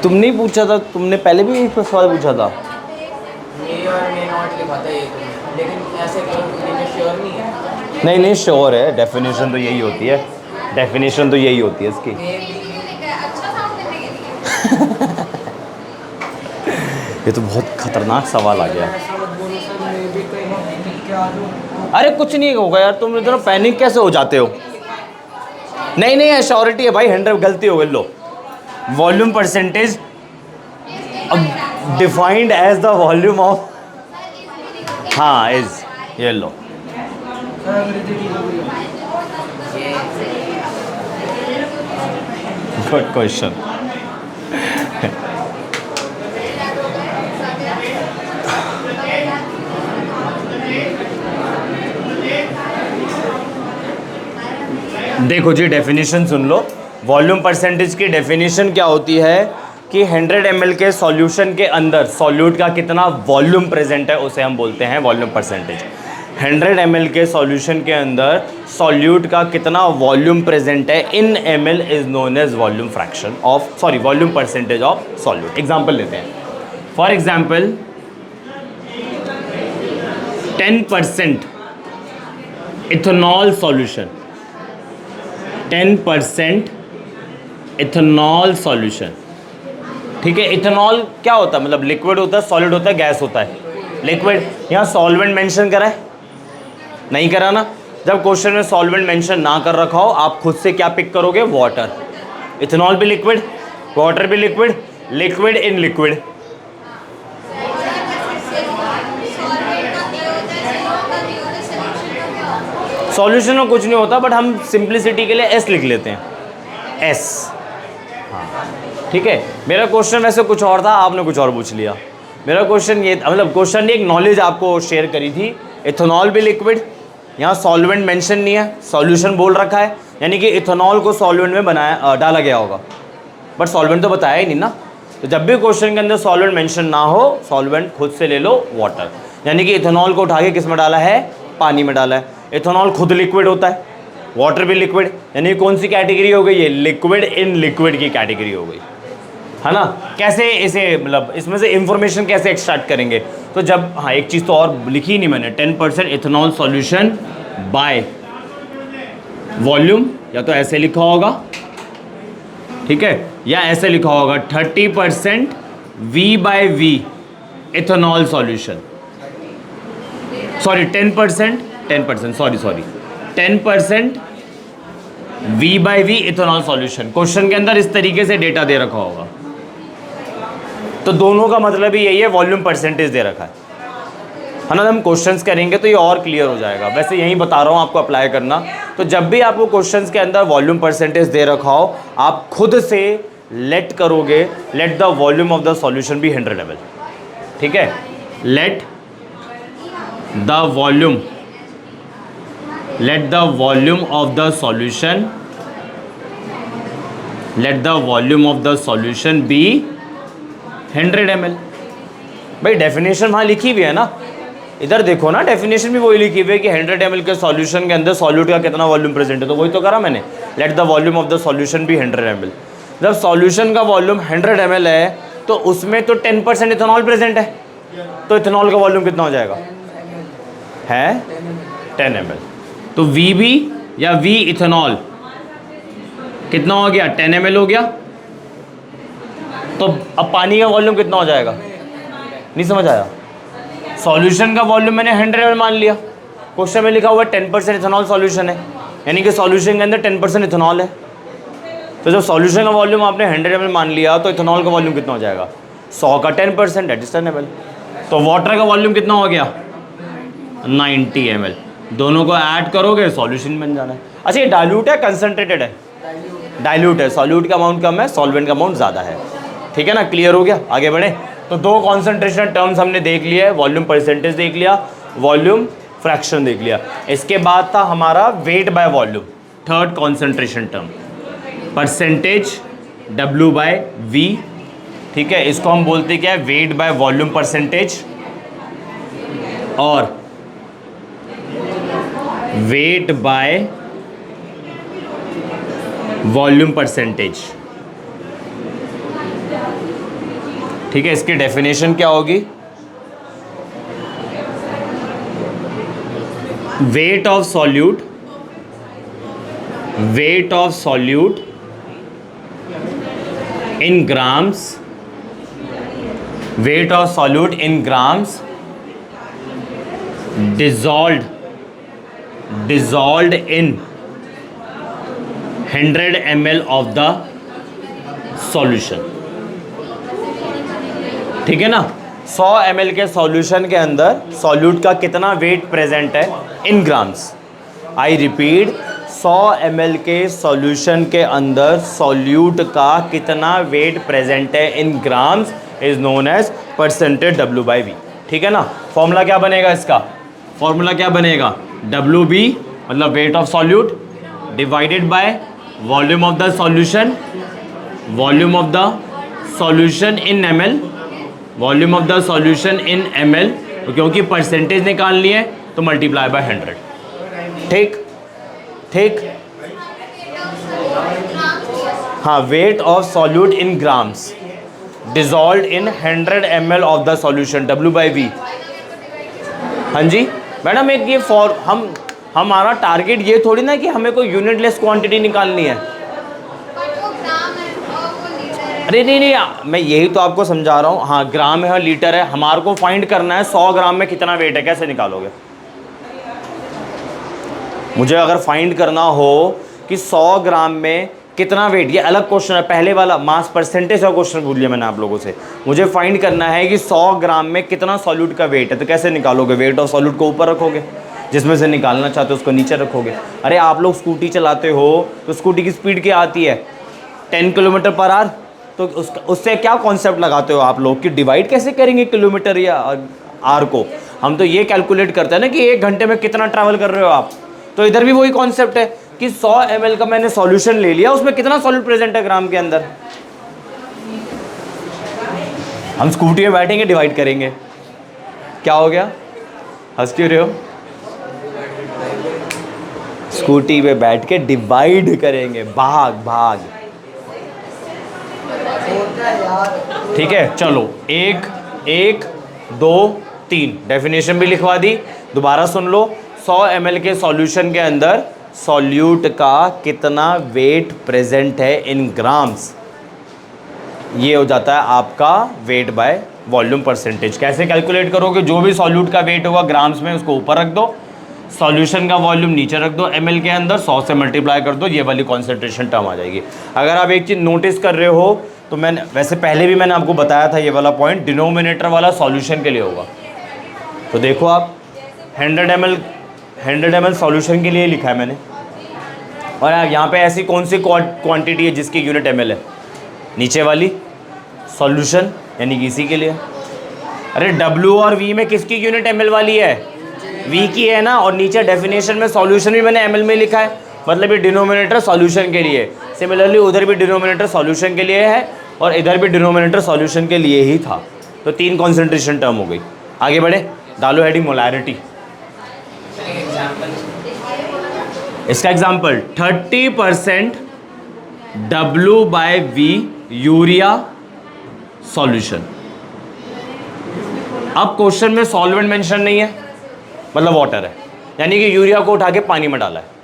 तुम नहीं पूछा था, तुमने पहले भी यही सवाल पूछा था। नहीं श्योर है, डेफिनेशन तो यही होती है, डेफिनेशन तो यही होती है इसकी। ये तो बहुत खतरनाक सवाल आ गया। अरे कुछ नहीं होगा यार, तुम इतना पैनिक कैसे हो जाते हो। नहीं एश्योरिटी है भाई, 100 गलती हो गई। लो, volume percentage defined as the volume of, हाँ इज, ये लो। Good question. देखो जी, डेफिनेशन सुन लो। वॉल्यूम परसेंटेज की डेफिनेशन क्या होती है कि 100 ml के सॉल्यूशन के अंदर सॉल्यूट का कितना वॉल्यूम प्रेजेंट है उसे हम बोलते हैं वॉल्यूम परसेंटेज। 100 ml के सॉल्यूशन के अंदर सॉल्यूट का कितना वॉल्यूम प्रेजेंट है in ml is known as volume fraction of, sorry, volume percentage of solute. Example लेते हैं। For example 10% ethanol solution, 10% ethanol solution, ठीक है। इथेनॉल क्या होता है, मतलब लिक्विड होता है, सॉलिड होता है, गैस होता है। लिक्विड, यहाँ सॉल्वेंट मेंशन करा है? नहीं करा ना। जब क्वेश्चन में सॉल्वेंट मेंशन ना कर रखा हो, आप खुद से क्या पिक करोगे? वाटर। इथेनॉल भी लिक्विड, वाटर भी liquid, liquid in liquid, solution में कुछ नहीं होता, बट हम सिंप्लिसिटी के लिए एस लिख लेते हैं, एस। हाँ ठीक है, मेरा क्वेश्चन वैसे कुछ और था, आपने कुछ और पूछ लिया। मेरा क्वेश्चन ये, मतलब क्वेश्चन ने एक नॉलेज आपको शेयर करी थी। इथेनॉल भी लिक्विड, यहाँ सॉल्वेंट मेंशन नहीं है, सॉल्यूशन बोल रखा है, यानी कि इथेनॉल को सॉल्वेंट में डाला गया होगा, बट सॉल्वेंट तो बताया ही नहीं ना। तो जब भी क्वेश्चन के अंदर सॉल्वेंट मेंशन ना हो, सॉल्वेंट खुद से ले लो वाटर, यानी कि इथेनॉल को उठा के किस में डाला है, पानी में डाला है। इथेनॉल खुद लिक्विड होता है, वाटर भी लिक्विड, यानी कौन सी कैटेगरी हो गई ये, लिक्विड इन लिक्विड की कैटेगरी हो गई, है ना। कैसे इसे, मतलब इसमें से इंफॉर्मेशन कैसे एक्सट्रैक्ट करेंगे, तो जब, हाँ एक चीज़ तो और लिखी नहीं मैंने, 10% इथेनॉल सॉल्यूशन बाय वॉल्यूम, या तो ऐसे लिखा होगा, ठीक है, या ऐसे लिखा होगा 30% V by V ethanol solution, sorry 10%, sorry 10% V by V ethanol solution. Question के अंदर इस तरीके से डेटा दे रखा होगा, तो दोनों का मतलब ही यही है, वॉल्यूम परसेंटेज दे रखा है ना। हम क्वेश्चंस करेंगे तो ये और क्लियर हो जाएगा, वैसे यही बता रहा हूँ आपको अप्लाई करना। तो जब भी आपको क्वेश्चंस के अंदर वॉल्यूम परसेंटेज दे रखा हो, आप खुद से लेट करोगे, let the volume of the solution be 100 ml, ठीक है, let the volume of the solution be 100 ml। भाई डेफिनेशन वहाँ लिखी हुई है ना, इधर देखो ना, डेफिनेशन भी वही लिखी हुई है कि 100 ml के सॉल्यूशन के अंदर सॉल्यूट का कितना वॉल्यूम प्रेजेंट है, तो वही तो करा मैंने, let the volume of the solution be 100 ml। जब सॉल्यूशन का वॉल्यूम 100 ml है, तो उसमें तो 10% इथेनॉल प्रेजेंट है, तो इथेनॉल का वॉल्यूम कितना हो जाएगा, है 10 ml। तो VB या V इथेनॉल कितना हो गया, 10 ml हो गया। तो अब पानी का वॉल्यूम कितना हो जाएगा, नहीं समझ आया। सॉल्यूशन का वॉल्यूम मैंने 100 ml मान लिया, क्वेश्चन में लिखा हुआ है 10% इथेनॉल सॉल्यूशन है, यानी कि सॉल्यूशन के अंदर 10% इथेनॉल है। तो जब सॉल्यूशन का वॉल्यूम आपने 100 ml मान लिया, तो इथेनॉल का वॉल्यूम कितना हो जाएगा, 100 का 10%, दैट इज 10 ml। तो वाटर का वॉल्यूम कितना हो गया, 90 ml। दोनों को ऐड करोगे, सॉल्यूशन बन जाना है। अच्छा ये डाइल्यूट है कंसनट्रेटेड है, डाइल्यूट है, सॉल्यूट का अमाउंट कम है, सॉल्वेंट का अमाउंट ज़्यादा है, ठीक है ना, क्लियर हो गया। आगे बढ़े, तो दो कॉन्सेंट्रेशन टर्म्स हमने देख लिया है, वॉल्यूम परसेंटेज देख लिया, वॉल्यूम फ्रैक्शन देख लिया। इसके बाद था हमारा weight by volume, third concentration term, percentage W by V, ठीक है, इसको हम बोलते क्या है, वेट बाय वॉल्यूम परसेंटेज, और वेट बाय वॉल्यूम परसेंटेज, ठीक है। इसकी डेफिनेशन क्या होगी, weight of solute in grams, weight of solute in grams dissolved in 100 ml of the solution, ठीक है ना। 100 ml के सॉल्यूशन के अंदर सॉल्यूट का कितना वेट प्रेजेंट है in grams, I repeat, 100 ml के सॉल्यूशन के अंदर सॉल्यूट का कितना वेट प्रेजेंट है in grams is known as percentage W by V, ठीक है ना। फॉर्मूला क्या बनेगा इसका, फॉर्मूला क्या बनेगा, WB मतलब wait of solute divided by volume of the solution, volume of the solution in ml, volume of the solution in ml, क्योंकि परसेंटेज निकालनी है तो मल्टीप्लाई बाय 100, ठीक ठीक। हाँ, wait of solute in grams dissolve in 100 ml of the solution W by V। हाँ जी मैडम, एक ये फॉर हमारा टारगेट ये थोड़ी ना कि हमें कोई यूनिटलेस क्वांटिटी निकालनी है। अरे नहीं, मैं यही तो आपको समझा रहा हूँ। हाँ, ग्राम है और लीटर है, हमारे को फाइंड करना है 100 ग्राम में कितना वेट है, कैसे निकालोगे। मुझे अगर फाइंड करना हो कि 100 ग्राम में कितना वेट, ये अलग क्वेश्चन है, पहले वाला मास परसेंटेज का क्वेश्चन भूल लिया मैंने आप लोगों से। मुझे फाइंड करना है कि 100 ग्राम में कितना सॉल्यूट का वेट है, तो कैसे निकालोगे, वेट ऑफ सॉल्यूट को ऊपर रखोगे, जिसमें से निकालना चाहते हो उसको नीचे रखोगे। अरे आप लोग स्कूटी चलाते हो तो स्कूटी की स्पीड क्या आती है, 10 किलोमीटर पर आवर। तो उससे क्या कॉन्सेप्ट लगाते हो आप लोग कि डिवाइड कैसे करेंगे किलोमीटर या आर को। हम तो ये कैलकुलेट करते हैं ना कि 1 घंटे में कितना ट्रैवल कर रहे हो आप। तो इधर भी वही कॉन्सेप्ट है कि 100 ml का मैंने सॉल्यूशन ले लिया, उसमें कितना सॉल्यूट प्रेजेंट है ग्राम के अंदर। हम स्कूटी में बैठेंगे डिवाइड करेंगे, क्या हो गया, हंस क्यों रहे हो। स्कूटी पे बैठ के डिवाइड करेंगे, भाग भाग। होता है यार। ठीक है, चलो 1 1 2 3 डेफिनेशन भी लिखवा दी। दोबारा सुन लो, 100 ml के सॉल्यूशन के अंदर सॉल्यूट का कितना वेट प्रेजेंट है इन ग्राम्स, ये हो जाता है आपका वेट बाय वॉल्यूम परसेंटेज। कैसे कैलकुलेट करोगे, जो भी सॉल्यूट का वेट होगा ग्राम्स में उसको ऊपर रख दो, सॉल्यूशन का वॉल्यूम नीचे रख दो, ml के अंदर 100 से मल्टीप्लाई कर दो, ये वाली कॉन्सेंट्रेशन टर्म आ जाएगी। अगर आप एक चीज़ नोटिस कर रहे हो तो मैंने वैसे पहले भी मैंने आपको बताया था, ये वाला पॉइंट डिनोमिनेटर वाला सॉल्यूशन के लिए होगा। तो देखो आप 100 ml सॉल्यूशन के लिए लिखा है मैंने, और यहाँ पे ऐसी कौन सी क्वांटिटी है जिसकी यूनिट ml है, नीचे वाली सॉल्यूशन, यानी कि इसी के लिए। अरे W और V में किसकी यूनिट ml वाली है, V की है ना, और नीचे डेफिनेशन में सॉल्यूशन भी मैंने ml में लिखा है, मतलब ये डिनोमिनेटर सॉल्यूशन के लिए। सिमिलरली उधर भी डिनोमिनेटर सॉल्यूशन के लिए है और इधर भी डिनोमिनेटर सॉल्यूशन के लिए ही था। तो 3 कॉन्सेंट्रेशन टर्म हो गई। आगे बढ़े, डालो हेडिंग मोलैरिटी। इसका एग्जाम्पल 30% W/V यूरिया सॉल्यूशन। अब क्वेश्चन में सॉल्वेंट मेंशन नहीं है, मतलब वाटर है, यानी कि यूरिया को उठा के पानी में डाला है।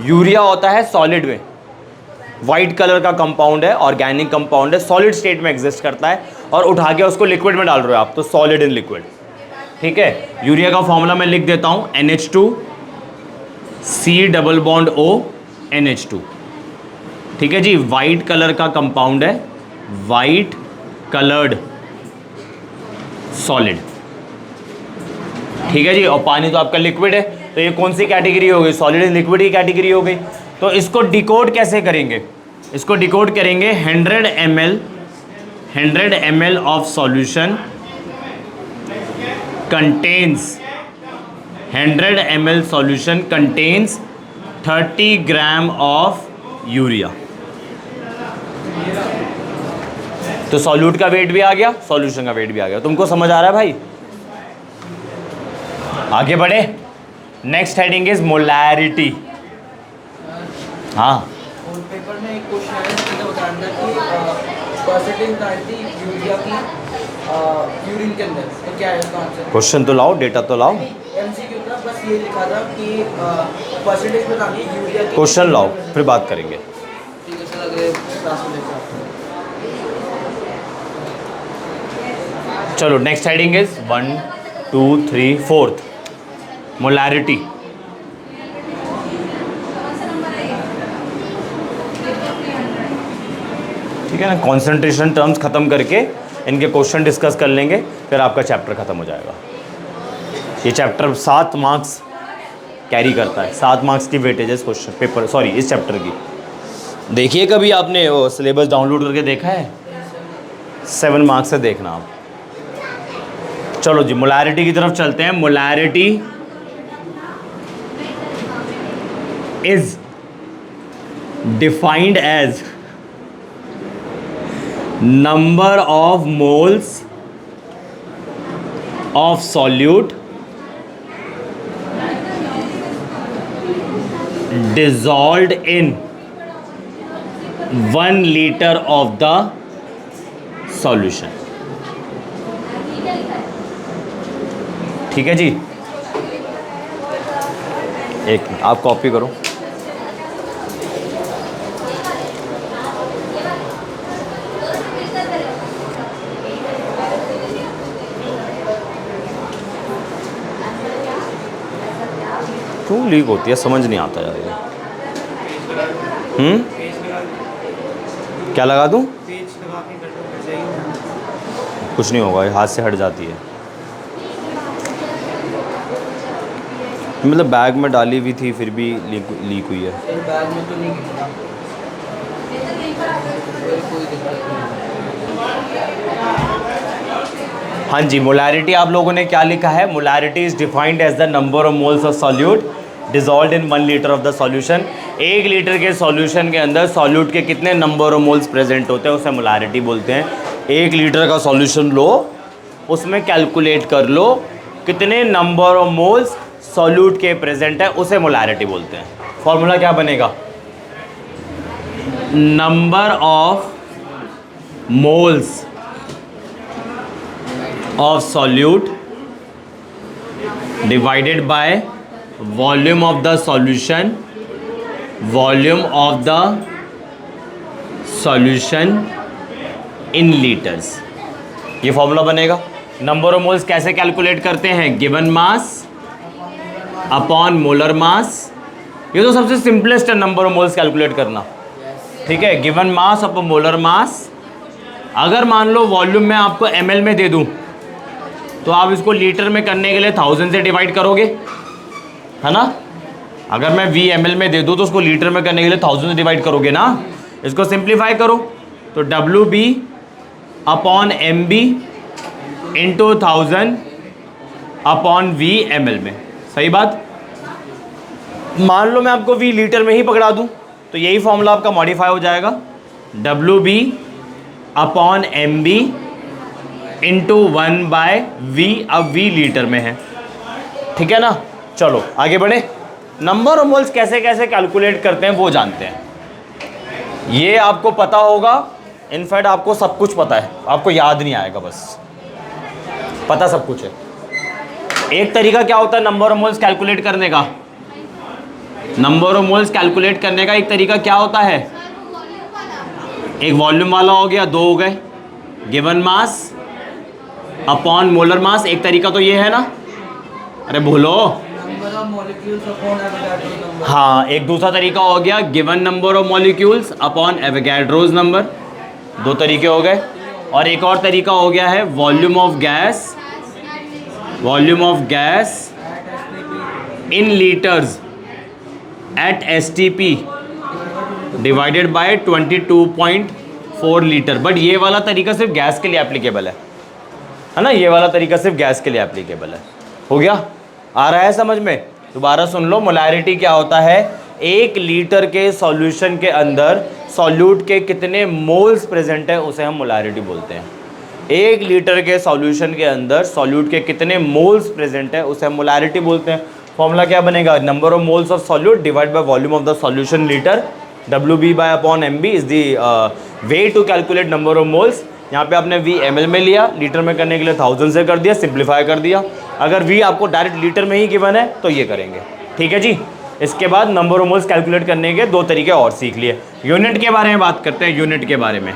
यूरिया होता है सॉलिड में, वाइट कलर का कंपाउंड है, ऑर्गेनिक कंपाउंड है, सॉलिड स्टेट में एग्जिस्ट करता है, और उठा के उसको लिक्विड में डाल रहे हो आप, तो सॉलिड इन लिक्विड। ठीक है, यूरिया का फॉर्मूला मैं लिख देता हूं, NH2 C+O NH2। ठीक है जी, वाइट कलर का कंपाउंड है, वाइट कलर्ड सॉलिड। ठीक है जी, और पानी तो आपका लिक्विड है, तो ये कौन सी कैटेगरी हो गई, सॉलिड इन लिक्विड की कैटेगरी हो गई। तो इसको डिकोड कैसे करेंगे, इसको डिकोड करेंगे 100 ml of solution contains 100 ml solution contains 30 gram of urea. तो सॉल्यूट का वेट भी आ गया, सॉल्यूशन का वेट भी आ गया। तुमको समझ आ रहा है भाई। आगे बढ़े, नेक्स्ट हेडिंग इज मोलैरिटी। हाँ, और पेपर में एक क्वेश्चन है, मुझे बताना कि परसेंटेज क्वांटिटी यूरिया की यूरिन के अंदर, तो क्या है इसका आंसर। क्वेश्चन तो लाओ, डेटा तो लाओ। MCQ था, बस ये लिखा था कि परसेंटेज बतानी है यूरिया की। क्वेश्चन लाओ, फिर बात करेंगे। ठीक है सर, अगले क्लास में देखते हैं। चलो नेक्स्ट हेडिंग इज 1 2 3 4 मोलैरिटी। ठीक है ना, कॉन्सेंट्रेशन टर्म्स खत्म करके इनके क्वेश्चन डिस्कस कर लेंगे, फिर आपका चैप्टर खत्म हो जाएगा। ये चैप्टर 7 मार्क्स कैरी करता है, 7 मार्क्स की वेटेज है इस क्वेश्चन पेपर, सॉरी इस चैप्टर की। देखिए कभी आपने वो सिलेबस डाउनलोड करके देखा है, 7 मार्क्स से देखना आप। चलो जी, मोलैरिटी की तरफ चलते हैं। Molarity is defined as number of moles of solute dissolved in 1 liter of the solution। ठीक है जी, एक मिनट आप कॉपी करो। क्यों लीक होती है, समझ नहीं आता यार ये। क्या लगा दूँ, कुछ नहीं होगा, हाथ से हट जाती है। मतलब बैग में डाली हुई थी फिर भी लीक हुई है। सर बैग में तो नहीं गिरा, कोई दिक्कत नहीं। हाँ जी, मोलारिटी आप लोगों ने क्या लिखा है? Molarity is defined as the number of moles of solute dissolve in 1 litre of the solution. 1 litre के सॉल्यूशन के अंदर सॉल्यूट के कितने नंबर ऑफ मोल्स प्रेजेंट होते हैं उसे मोलारिटी बोलते हैं। 1 लीटर का सॉल्यूशन लो, उसमें कैलकुलेट कर लो कितने नंबर ऑफ मोल्स सॉल्यूट के प्रेजेंट है, उसे मोलारिटी बोलते हैं। फॉर्मूला क्या बनेगा? Number of moles of solute divided by volume of the solution, volume of the solution in liters। ये फॉर्मूला बनेगा। नंबर ऑफ मोल्स कैसे कैलकुलेट करते हैं? Given mass upon molar mass. ये तो सबसे सिंपलेस्ट है नंबर ऑफ मोल्स कैलकुलेट करना, ठीक है। Given mass upon molar mass. अगर मान लो वॉल्यूम में आपको ml में दे दूं तो आप इसको लीटर में करने के लिए 1000 से डिवाइड करोगे, है ना। अगर मैं V ml में दे दूँ तो उसको लीटर में करने के लिए 1000 से डिवाइड करोगे ना। इसको सिंप्लीफाई करो तो WB upon MB into 1000 upon V ml में। सही बात। मान लो मैं आपको V लीटर में ही पकड़ा दूँ तो यही फॉर्मूला आपका मॉडिफाई हो जाएगा, WB upon MB into 1/V। अब V लीटर में है, ठीक है ना। चलो आगे बढ़े। नंबर ऑफ मोल्स कैसे कैसे कैलकुलेट करते हैं वो जानते हैं। ये आपको पता होगा, इनफैक्ट आपको सब कुछ पता है, आपको याद नहीं आएगा, बस पता सब कुछ है। एक तरीका क्या होता है नंबर ऑफ मोल्स कैलकुलेट करने का? नंबर ऑफ मोल्स कैलकुलेट करने का एक तरीका क्या होता है? एक वॉल्यूम वाला हो गया, 2 हो गए, given mass upon molar mass. एक तरीका तो ये है ना, अरे भूलो। Number of molecules upon Avogadro number. हाँ, एक दूसरा तरीका हो गया given number of molecules upon Avogadro's number. 2 तरीके हो गए। और एक और तरीका हो गया है volume of gas, volume of gas in litres at STP divided by 22.4 litre. But ये वाला तरीका सिर्फ गैस के लिए एप्लीकेबल है ना। ये वाला तरीका सिर्फ गैस के लिए एप्लीकेबल है। हो गया? आ रहा है समझ में? दोबारा सुन लो। मोलारिटी क्या होता है? 1 लीटर के सॉल्यूशन के अंदर सॉल्यूट के कितने मोल्स प्रेजेंट है उसे हम मोलारिटी बोलते हैं। 1 लीटर के सॉल्यूशन के अंदर सॉल्यूट के कितने मोल्स प्रेजेंट है उसे हम मोलारिटी बोलते हैं। फॉर्मूला क्या बनेगा? Number of moles of solute divide by volume of the solution litre. WB by upon MB is the way to calculate number of moles. यहाँ पे आपने V ml में लिया, लीटर में करने के लिए 1000 से कर दिया, सिंप्लीफाई कर दिया। अगर V आपको डायरेक्ट लीटर में ही गिवन है तो ये करेंगे, ठीक है जी। इसके बाद नंबर ऑफ मोल्स कैलकुलेट करने के 2 तरीके और सीख लिए। यूनिट के बारे में बात करते हैं। यूनिट के बारे में,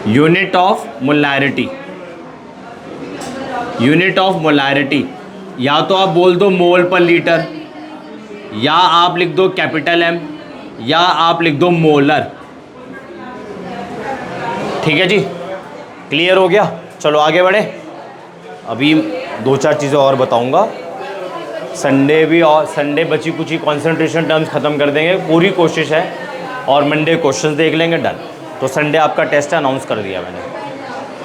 unit of molarity. Unit of molarity या तो आप बोल दो मोल पर लीटर, या आप लिख दो कैपिटल M, या आप लिख दो मोलर। ठीक है जी, क्लियर हो गया। चलो आगे बढ़े। अभी 2-4 चीज़ें और बताऊंगा। संडे भी, और संडे बची कुछ कंसंट्रेशन टर्म्स ख़त्म कर देंगे, पूरी कोशिश है। और मंडे क्वेश्चंस देख लेंगे, डन। तो संडे आपका टेस्ट है, अनाउंस कर दिया मैंने।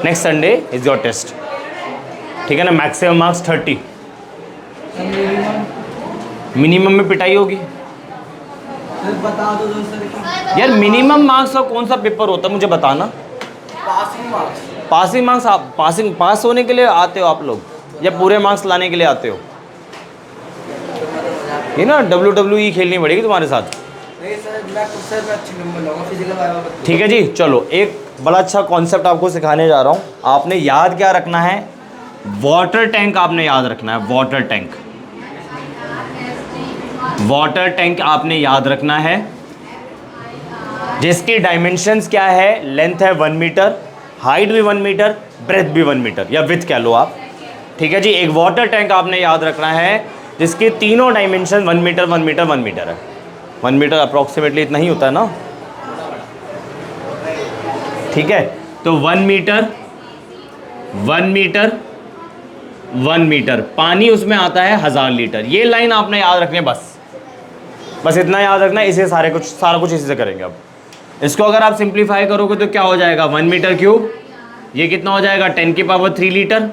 Next Sunday is your test, ठीक है ना। Maximum marks 30। मिनिमम में पिटाई होगी बता दो सर। यार। मिनिमम मार्क्स का कौन सा पेपर होता है मुझे बताना। Passing marks. पासिंग मार्क्स, आप पास होने के लिए आते हो आप लोग, या पूरे मार्क्स लाने के लिए आते हो? ये ना WWE खेलनी पड़ेगी तुम्हारे साथ। नहीं सर, मैं खुद से अच्छे नंबर लाऊंगा फिजिकल वाइवा में। ठीक है जी। चलो एक बड़ा अच्छा कॉन्सेप्ट आपको सिखाने जा रहा हूँ। आपने याद क्या रखना है? वाटर टैंक आपने याद रखना है। वाटर टैंक, वाटर टैंक आपने याद रखना है, जिसकी डायमेंशंस क्या है? लेंथ है 1 मीटर, हाइट भी 1 मीटर, ब्रेथ भी 1 मीटर, या विथ कह लो आप। ठीक है जी। एक वाटर टैंक आपने याद रखना है जिसकी तीनों डायमेंशन 1 मीटर 1 मीटर 1 मीटर है। 1 मीटर अप्रॉक्सीमेटली इतना ही होता है ना, ठीक है। तो 1 मीटर 1 मीटर 1 मीटर, पानी उसमें आता है 1000 लीटर। ये लाइन आपने याद रखनी है, बस इतना याद रखना है। इसे सारा कुछ इसी से करेंगे। अब इसको अगर आप सिंप्लीफाई करोगे तो क्या हो जाएगा, 1 मीटर क्यूब, ये कितना हो जाएगा 10 की पावर 3 लीटर।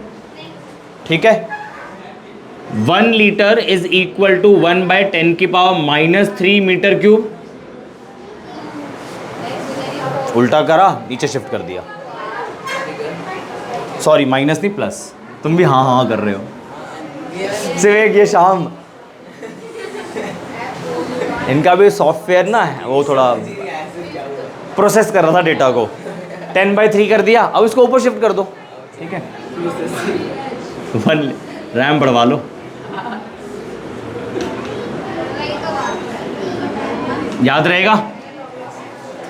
ठीक है, 1 लीटर इज इक्वल टू 1/10 की पावर -3 मीटर क्यूब। उल्टा करा, नीचे शिफ्ट कर दिया, सॉरी माइनस नहीं प्लस, तुम भी हाँ हाँ कर रहे हो। सिर्फ एक ये शाम इनका भी सॉफ्टवेयर ना है, वो थोड़ा प्रोसेस कर रहा था डेटा को। 10/3 कर दिया, अब इसको ऊपर शिफ्ट कर दो। ठीक है, 1 रैम बढ़वा लो। याद रहेगा,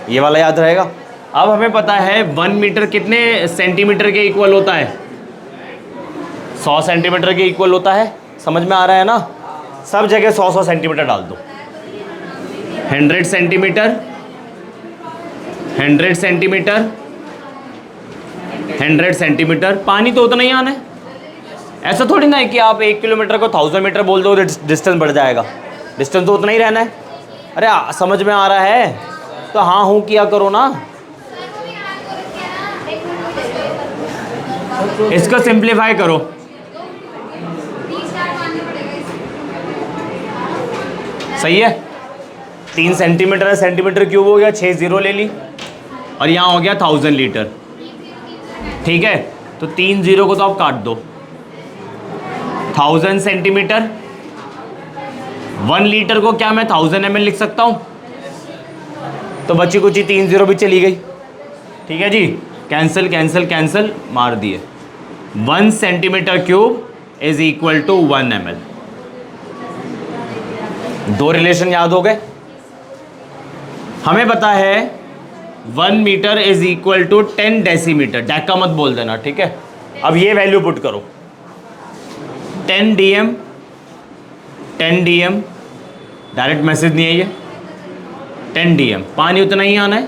ये वाला याद रहेगा। अब हमें पता है 1 मीटर कितने सेंटीमीटर के इक्वल होता है, 100 सेंटीमीटर के इक्वल होता है। समझ में आ रहा है ना, सब जगह 100 सेंटीमीटर डाल दो। 100 सेंटीमीटर, 100 सेंटीमीटर, 100 सेंटीमीटर। पानी तो उतना ही आना है, ऐसा थोड़ी ना है कि आप 1 किलोमीटर को 1000 मीटर बोल दो डिस्टेंस बढ़ जाएगा। डिस्टेंस तो उतना ही रहना है। अरे समझ में आ रहा है तो हाँ हूँ किया करो ना। इसको सिंप्लीफाई करो, सही है। 3 सेंटीमीटर है, सेंटीमीटर क्यूब हो गया, 6 जीरो ले ली, और यहाँ हो गया 1000 लीटर। ठीक है, तो 3 जीरो को तो आप काट दो। 1000 सेंटीमीटर, 1 लीटर को क्या मैं 1000 ml लिख सकता हूँ, तो बची कुछ 3 जीरो भी चली गई। ठीक है जी, कैंसिल कैंसिल कैंसिल मार दिए। 1 centimetre cube is equal to 1 ml। दो रिलेशन याद हो गए। हमें पता है 1 metre is equal to 10 decimetre, deca मत बोल देना। ठीक है, अब ये वैल्यू पुट करो, 10 dm, 10 dm, डायरेक्ट मैसेज नहीं है ये, 10 dm। पानी उतना ही आना है,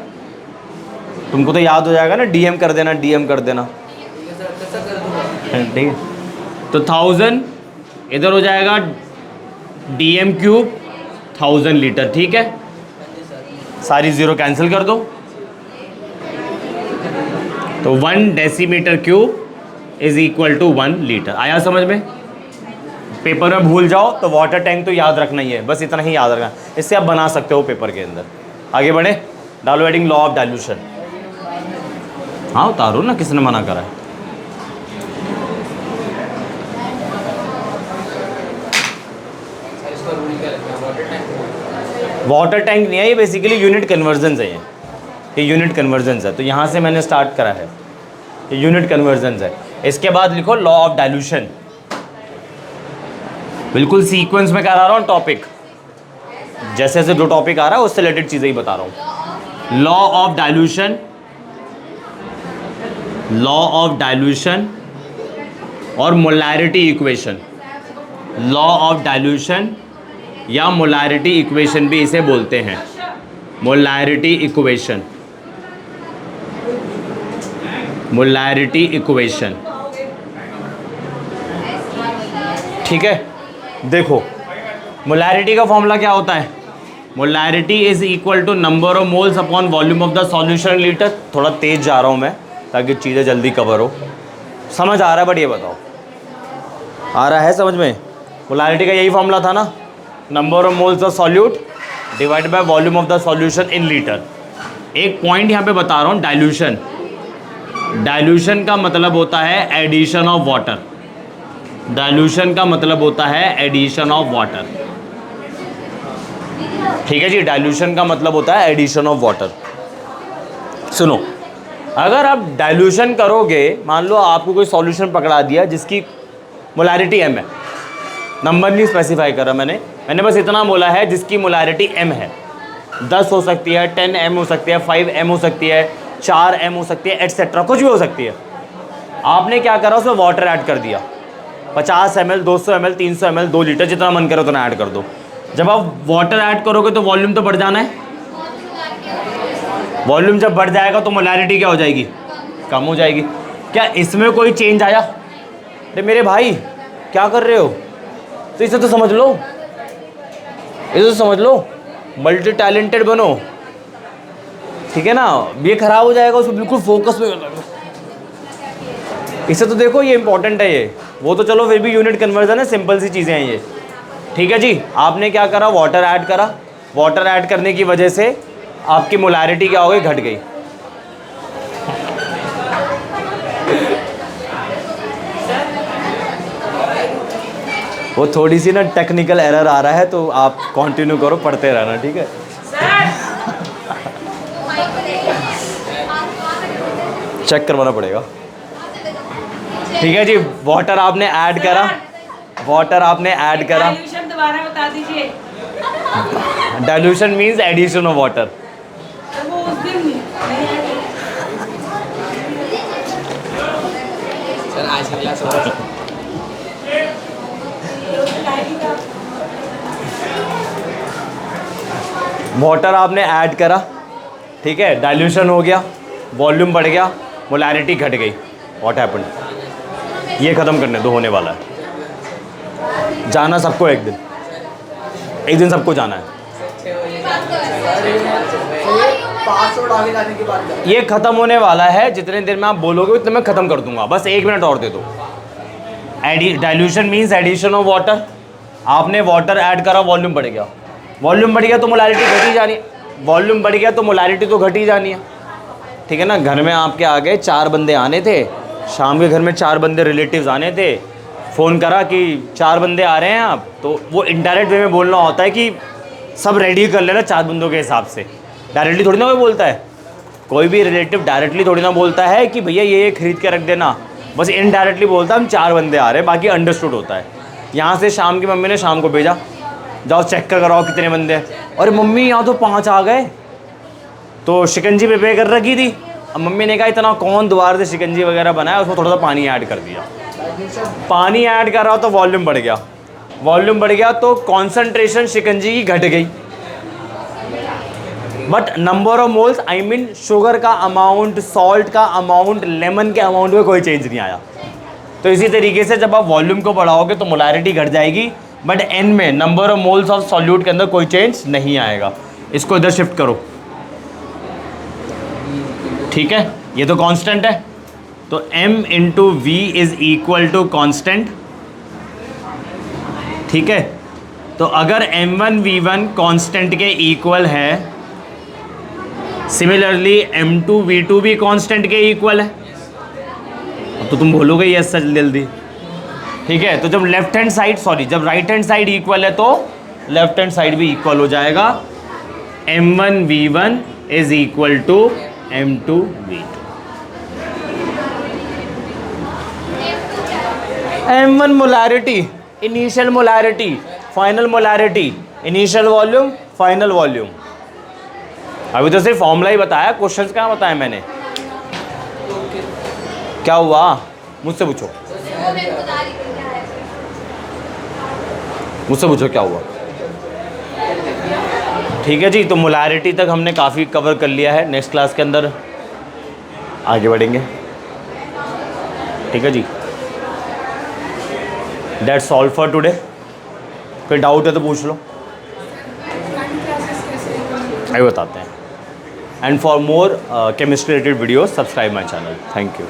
तुमको तो याद हो जाएगा ना, डीएम कर देना, डीएम कर देना। ठीक है, तो 1000 इधर हो जाएगा डीएम क्यूब 1000 लीटर। ठीक है, सारी जीरो कैंसिल कर दो, तो 1 decimetre cube is equal to 1 litre. आया समझ में? पेपर में भूल जाओ तो वाटर टैंक तो याद रखना ही है, बस इतना ही याद रखना, इससे आप बना सकते हो पेपर के अंदर। आगे बढ़े, डाइल्यूटिंग लॉ ऑफ डाइल्यूशन। हाँ उतारो ना, किसने मना करा है? वाटर टैंक नहीं है ये, बेसिकली यूनिट कन्वर्जन है ये यूनिट कन्वर्जन है। तो यहाँ से मैंने स्टार्ट करा है, ये यूनिट कन्वर्जन है। इसके बाद लिखो लॉ ऑफ डाइल्यूशन, बिल्कुल सीक्वेंस में करा रहा हूँ टॉपिक, जैसे जैसे जो टॉपिक आ रहा है उससे रिलेटेड चीज़ें ही बता रहा हूँ। Law of dilution, law of dilution और molarity equation. Law of dilution या मोलैरिटी इक्वेशन भी इसे बोलते हैं, मोलैरिटी इक्वेशन, मोलैरिटी इक्वेशन। ठीक है, देखो मोलैरिटी का फॉर्मूला क्या होता है? Molarity is equal to number of moles upon volume of the solution litre. थोड़ा तेज जा रहा हूँ मैं ताकि चीज़ें जल्दी कवर हो। समझ आ रहा है? बट ये बताओ, आ रहा है समझ में? मोलैरिटी का यही फॉर्मूला था ना, number of moles of solute divide by volume of the solution in litre. एक पॉइंट यहाँ पे बता रहा हूँ, डाइल्यूशन, डाइल्यूशन का मतलब होता है एडिशन ऑफ वाटर। डाइल्यूशन का मतलब होता है एडिशन ऑफ वाटर। ठीक है जी, डाइल्यूशन का मतलब होता है एडिशन ऑफ वाटर। सुनो, अगर आप डाइल्यूशन करोगे, मान लो आपको कोई सॉल्यूशन पकड़ा दिया जिसकी मोलैरिटी m है, नंबर नहीं स्पेसिफाई करा मैंने बस इतना बोला है जिसकी मोलैरिटी m है। 10 हो सकती है, 10 m हो सकती है, 5 m हो सकती है, 4 m हो सकती है, एटसेट्रा, कुछ भी हो सकती है। आपने क्या करा, उसमें वाटर ऐड कर दिया, 50 ml, 200 ml, 300 ml, 2 लीटर, जितना मन करे उतना ऐड कर दो। जब आप वाटर ऐड करोगे तो वॉल्यूम तो बढ़ जाना है। वॉल्यूम जब बढ़ जाएगा तो मोलैरिटी क्या हो जाएगी? कम हो जाएगी। क्या इसमें कोई चेंज आया? अरे मेरे भाई क्या कर रहे हो, तो इसे तो समझ लो, इसे तो समझ लो, मल्टी टैलेंटेड बनो, ठीक है ना। ये खराब हो जाएगा, उसको बिल्कुल फोकस में करना। इसे तो देखो, ये इंपॉर्टेंट है ये, वो तो चलो फिर भी यूनिट कन्वर्जन है, सिंपल सी चीज़ें हैं ये, ठीक है जी। आपने क्या करा, वाटर ऐड करा, वाटर ऐड करने की वजह से आपकी मोलैरिटी क्या हो गई, घट गई। वो थोड़ी सी ना टेक्निकल एरर आ रहा है, तो आप कंटिन्यू करो, पढ़ते रहना, ठीक है। चेक करवाना पड़ेगा, ठीक है जी। वाटर आपने ऐड करा, वाटर आपने ऐड करा, डाइल्यूशन दोबारा बता दीजिए। Dilution means addition of water. तो वो उस दिन नहीं आया। सर आज की क्लास हो वाटर आपने ऐड करा, ठीक है, डाइल्यूशन हो गया, वॉल्यूम बढ़ गया, मोलैरिटी घट गई। व्हाट हैपेंड, ये ख़त्म करने दो, होने वाला है। जाना सबको एक दिन सबको जाना है। पासवर्ड आगे जाने के बाद ये ख़त्म होने वाला है, जितने देर में आप बोलोगे उतने में ख़त्म कर दूंगा, बस 1 मिनट और दे दो। Dilution means addition of water, आपने वाटर ऐड करा, वॉल्यूम बढ़ गया, वॉल्यूम बढ़ गया तो मोलैरिटी घट ही जानी है, वॉल्यूम बढ़ गया तो मोलैरिटी तो घट ही जानी है, ठीक है ना। घर में आपके आगे 4 बंदे आने थे, शाम के घर में 4 बंदे रिलेटिव्स आने थे, फ़ोन करा कि 4 बंदे आ रहे हैं आप, तो वो इनडायरेक्ट वे में बोलना होता है कि सब रेडी कर लेना 4 बंदों के हिसाब से। डायरेक्टली थोड़ी ना कोई बोलता है, कोई भी रिलेटिव डायरेक्टली थोड़ी ना बोलता है कि भैया ये खरीद के रख देना, बस इनडायरेक्टली बोलता है हम 4 बंदे आ रहे हैं, बाकी अंडरस्टूड होता है। यहाँ से शाम की मम्मी ने शाम को भेजा, जाओ चेक कर कराओ कितने बंदे हैं। अरे मम्मी यहाँ तो 5 आ गए, तो शिकंजी प्रिपेयर कर रखी थी। अब मम्मी ने कहा इतना कौन दोबारा से शिकंजी वगैरह बनाया, उसमें थोड़ा सा पानी ऐड कर दिया, पानी ऐड कर रहा हो तो वॉल्यूम बढ़ गया, वॉल्यूम बढ़ गया तो कॉन्सेंट्रेशन शिकंजी की घट गई, but number of moles, I mean sugar का अमाउंट, सॉल्ट का अमाउंट, लेमन के अमाउंट में कोई चेंज नहीं आया। तो इसी तरीके से जब आप वॉल्यूम को बढ़ाओगे तो मोलैरिटी घट जाएगी, बट एन में number of moles of solute के अंदर कोई चेंज नहीं आएगा। इसको इधर शिफ्ट करो, ठीक है, ये तो कांस्टेंट है, तो m into V is equal to constant, ठीक है। तो अगर m1 v1 कांस्टेंट के इक्वल है, सिमिलरली m2 v2 भी कांस्टेंट के इक्वल है। अब तो तुम बोलोगे यस सच जल्दी, ठीक है। तो जब लेफ्ट हैंड साइड, सॉरी, जब राइट हैंड साइड इक्वल है तो लेफ्ट हैंड साइड भी इक्वल हो जाएगा। m1 v1 is equal to m2 v2। m1 molarity, initial molarity, final molarity, initial volume, final volume. अभी तो सिर्फ फॉर्मूला ही बताया, क्वेश्चंस कहाँ बताया मैंने। क्या हुआ, मुझसे पूछो, मुझसे पूछो क्या हुआ, ठीक है जी। तो मोलैरिटी तक हमने काफ़ी कवर कर लिया है, नेक्स्ट क्लास के अंदर आगे बढ़ेंगे, ठीक है जी। That's all for today. कोई डाउट है तो पूछ लो, अभी बताते हैं। And for more chemistry related videos subscribe my channel. Thank you.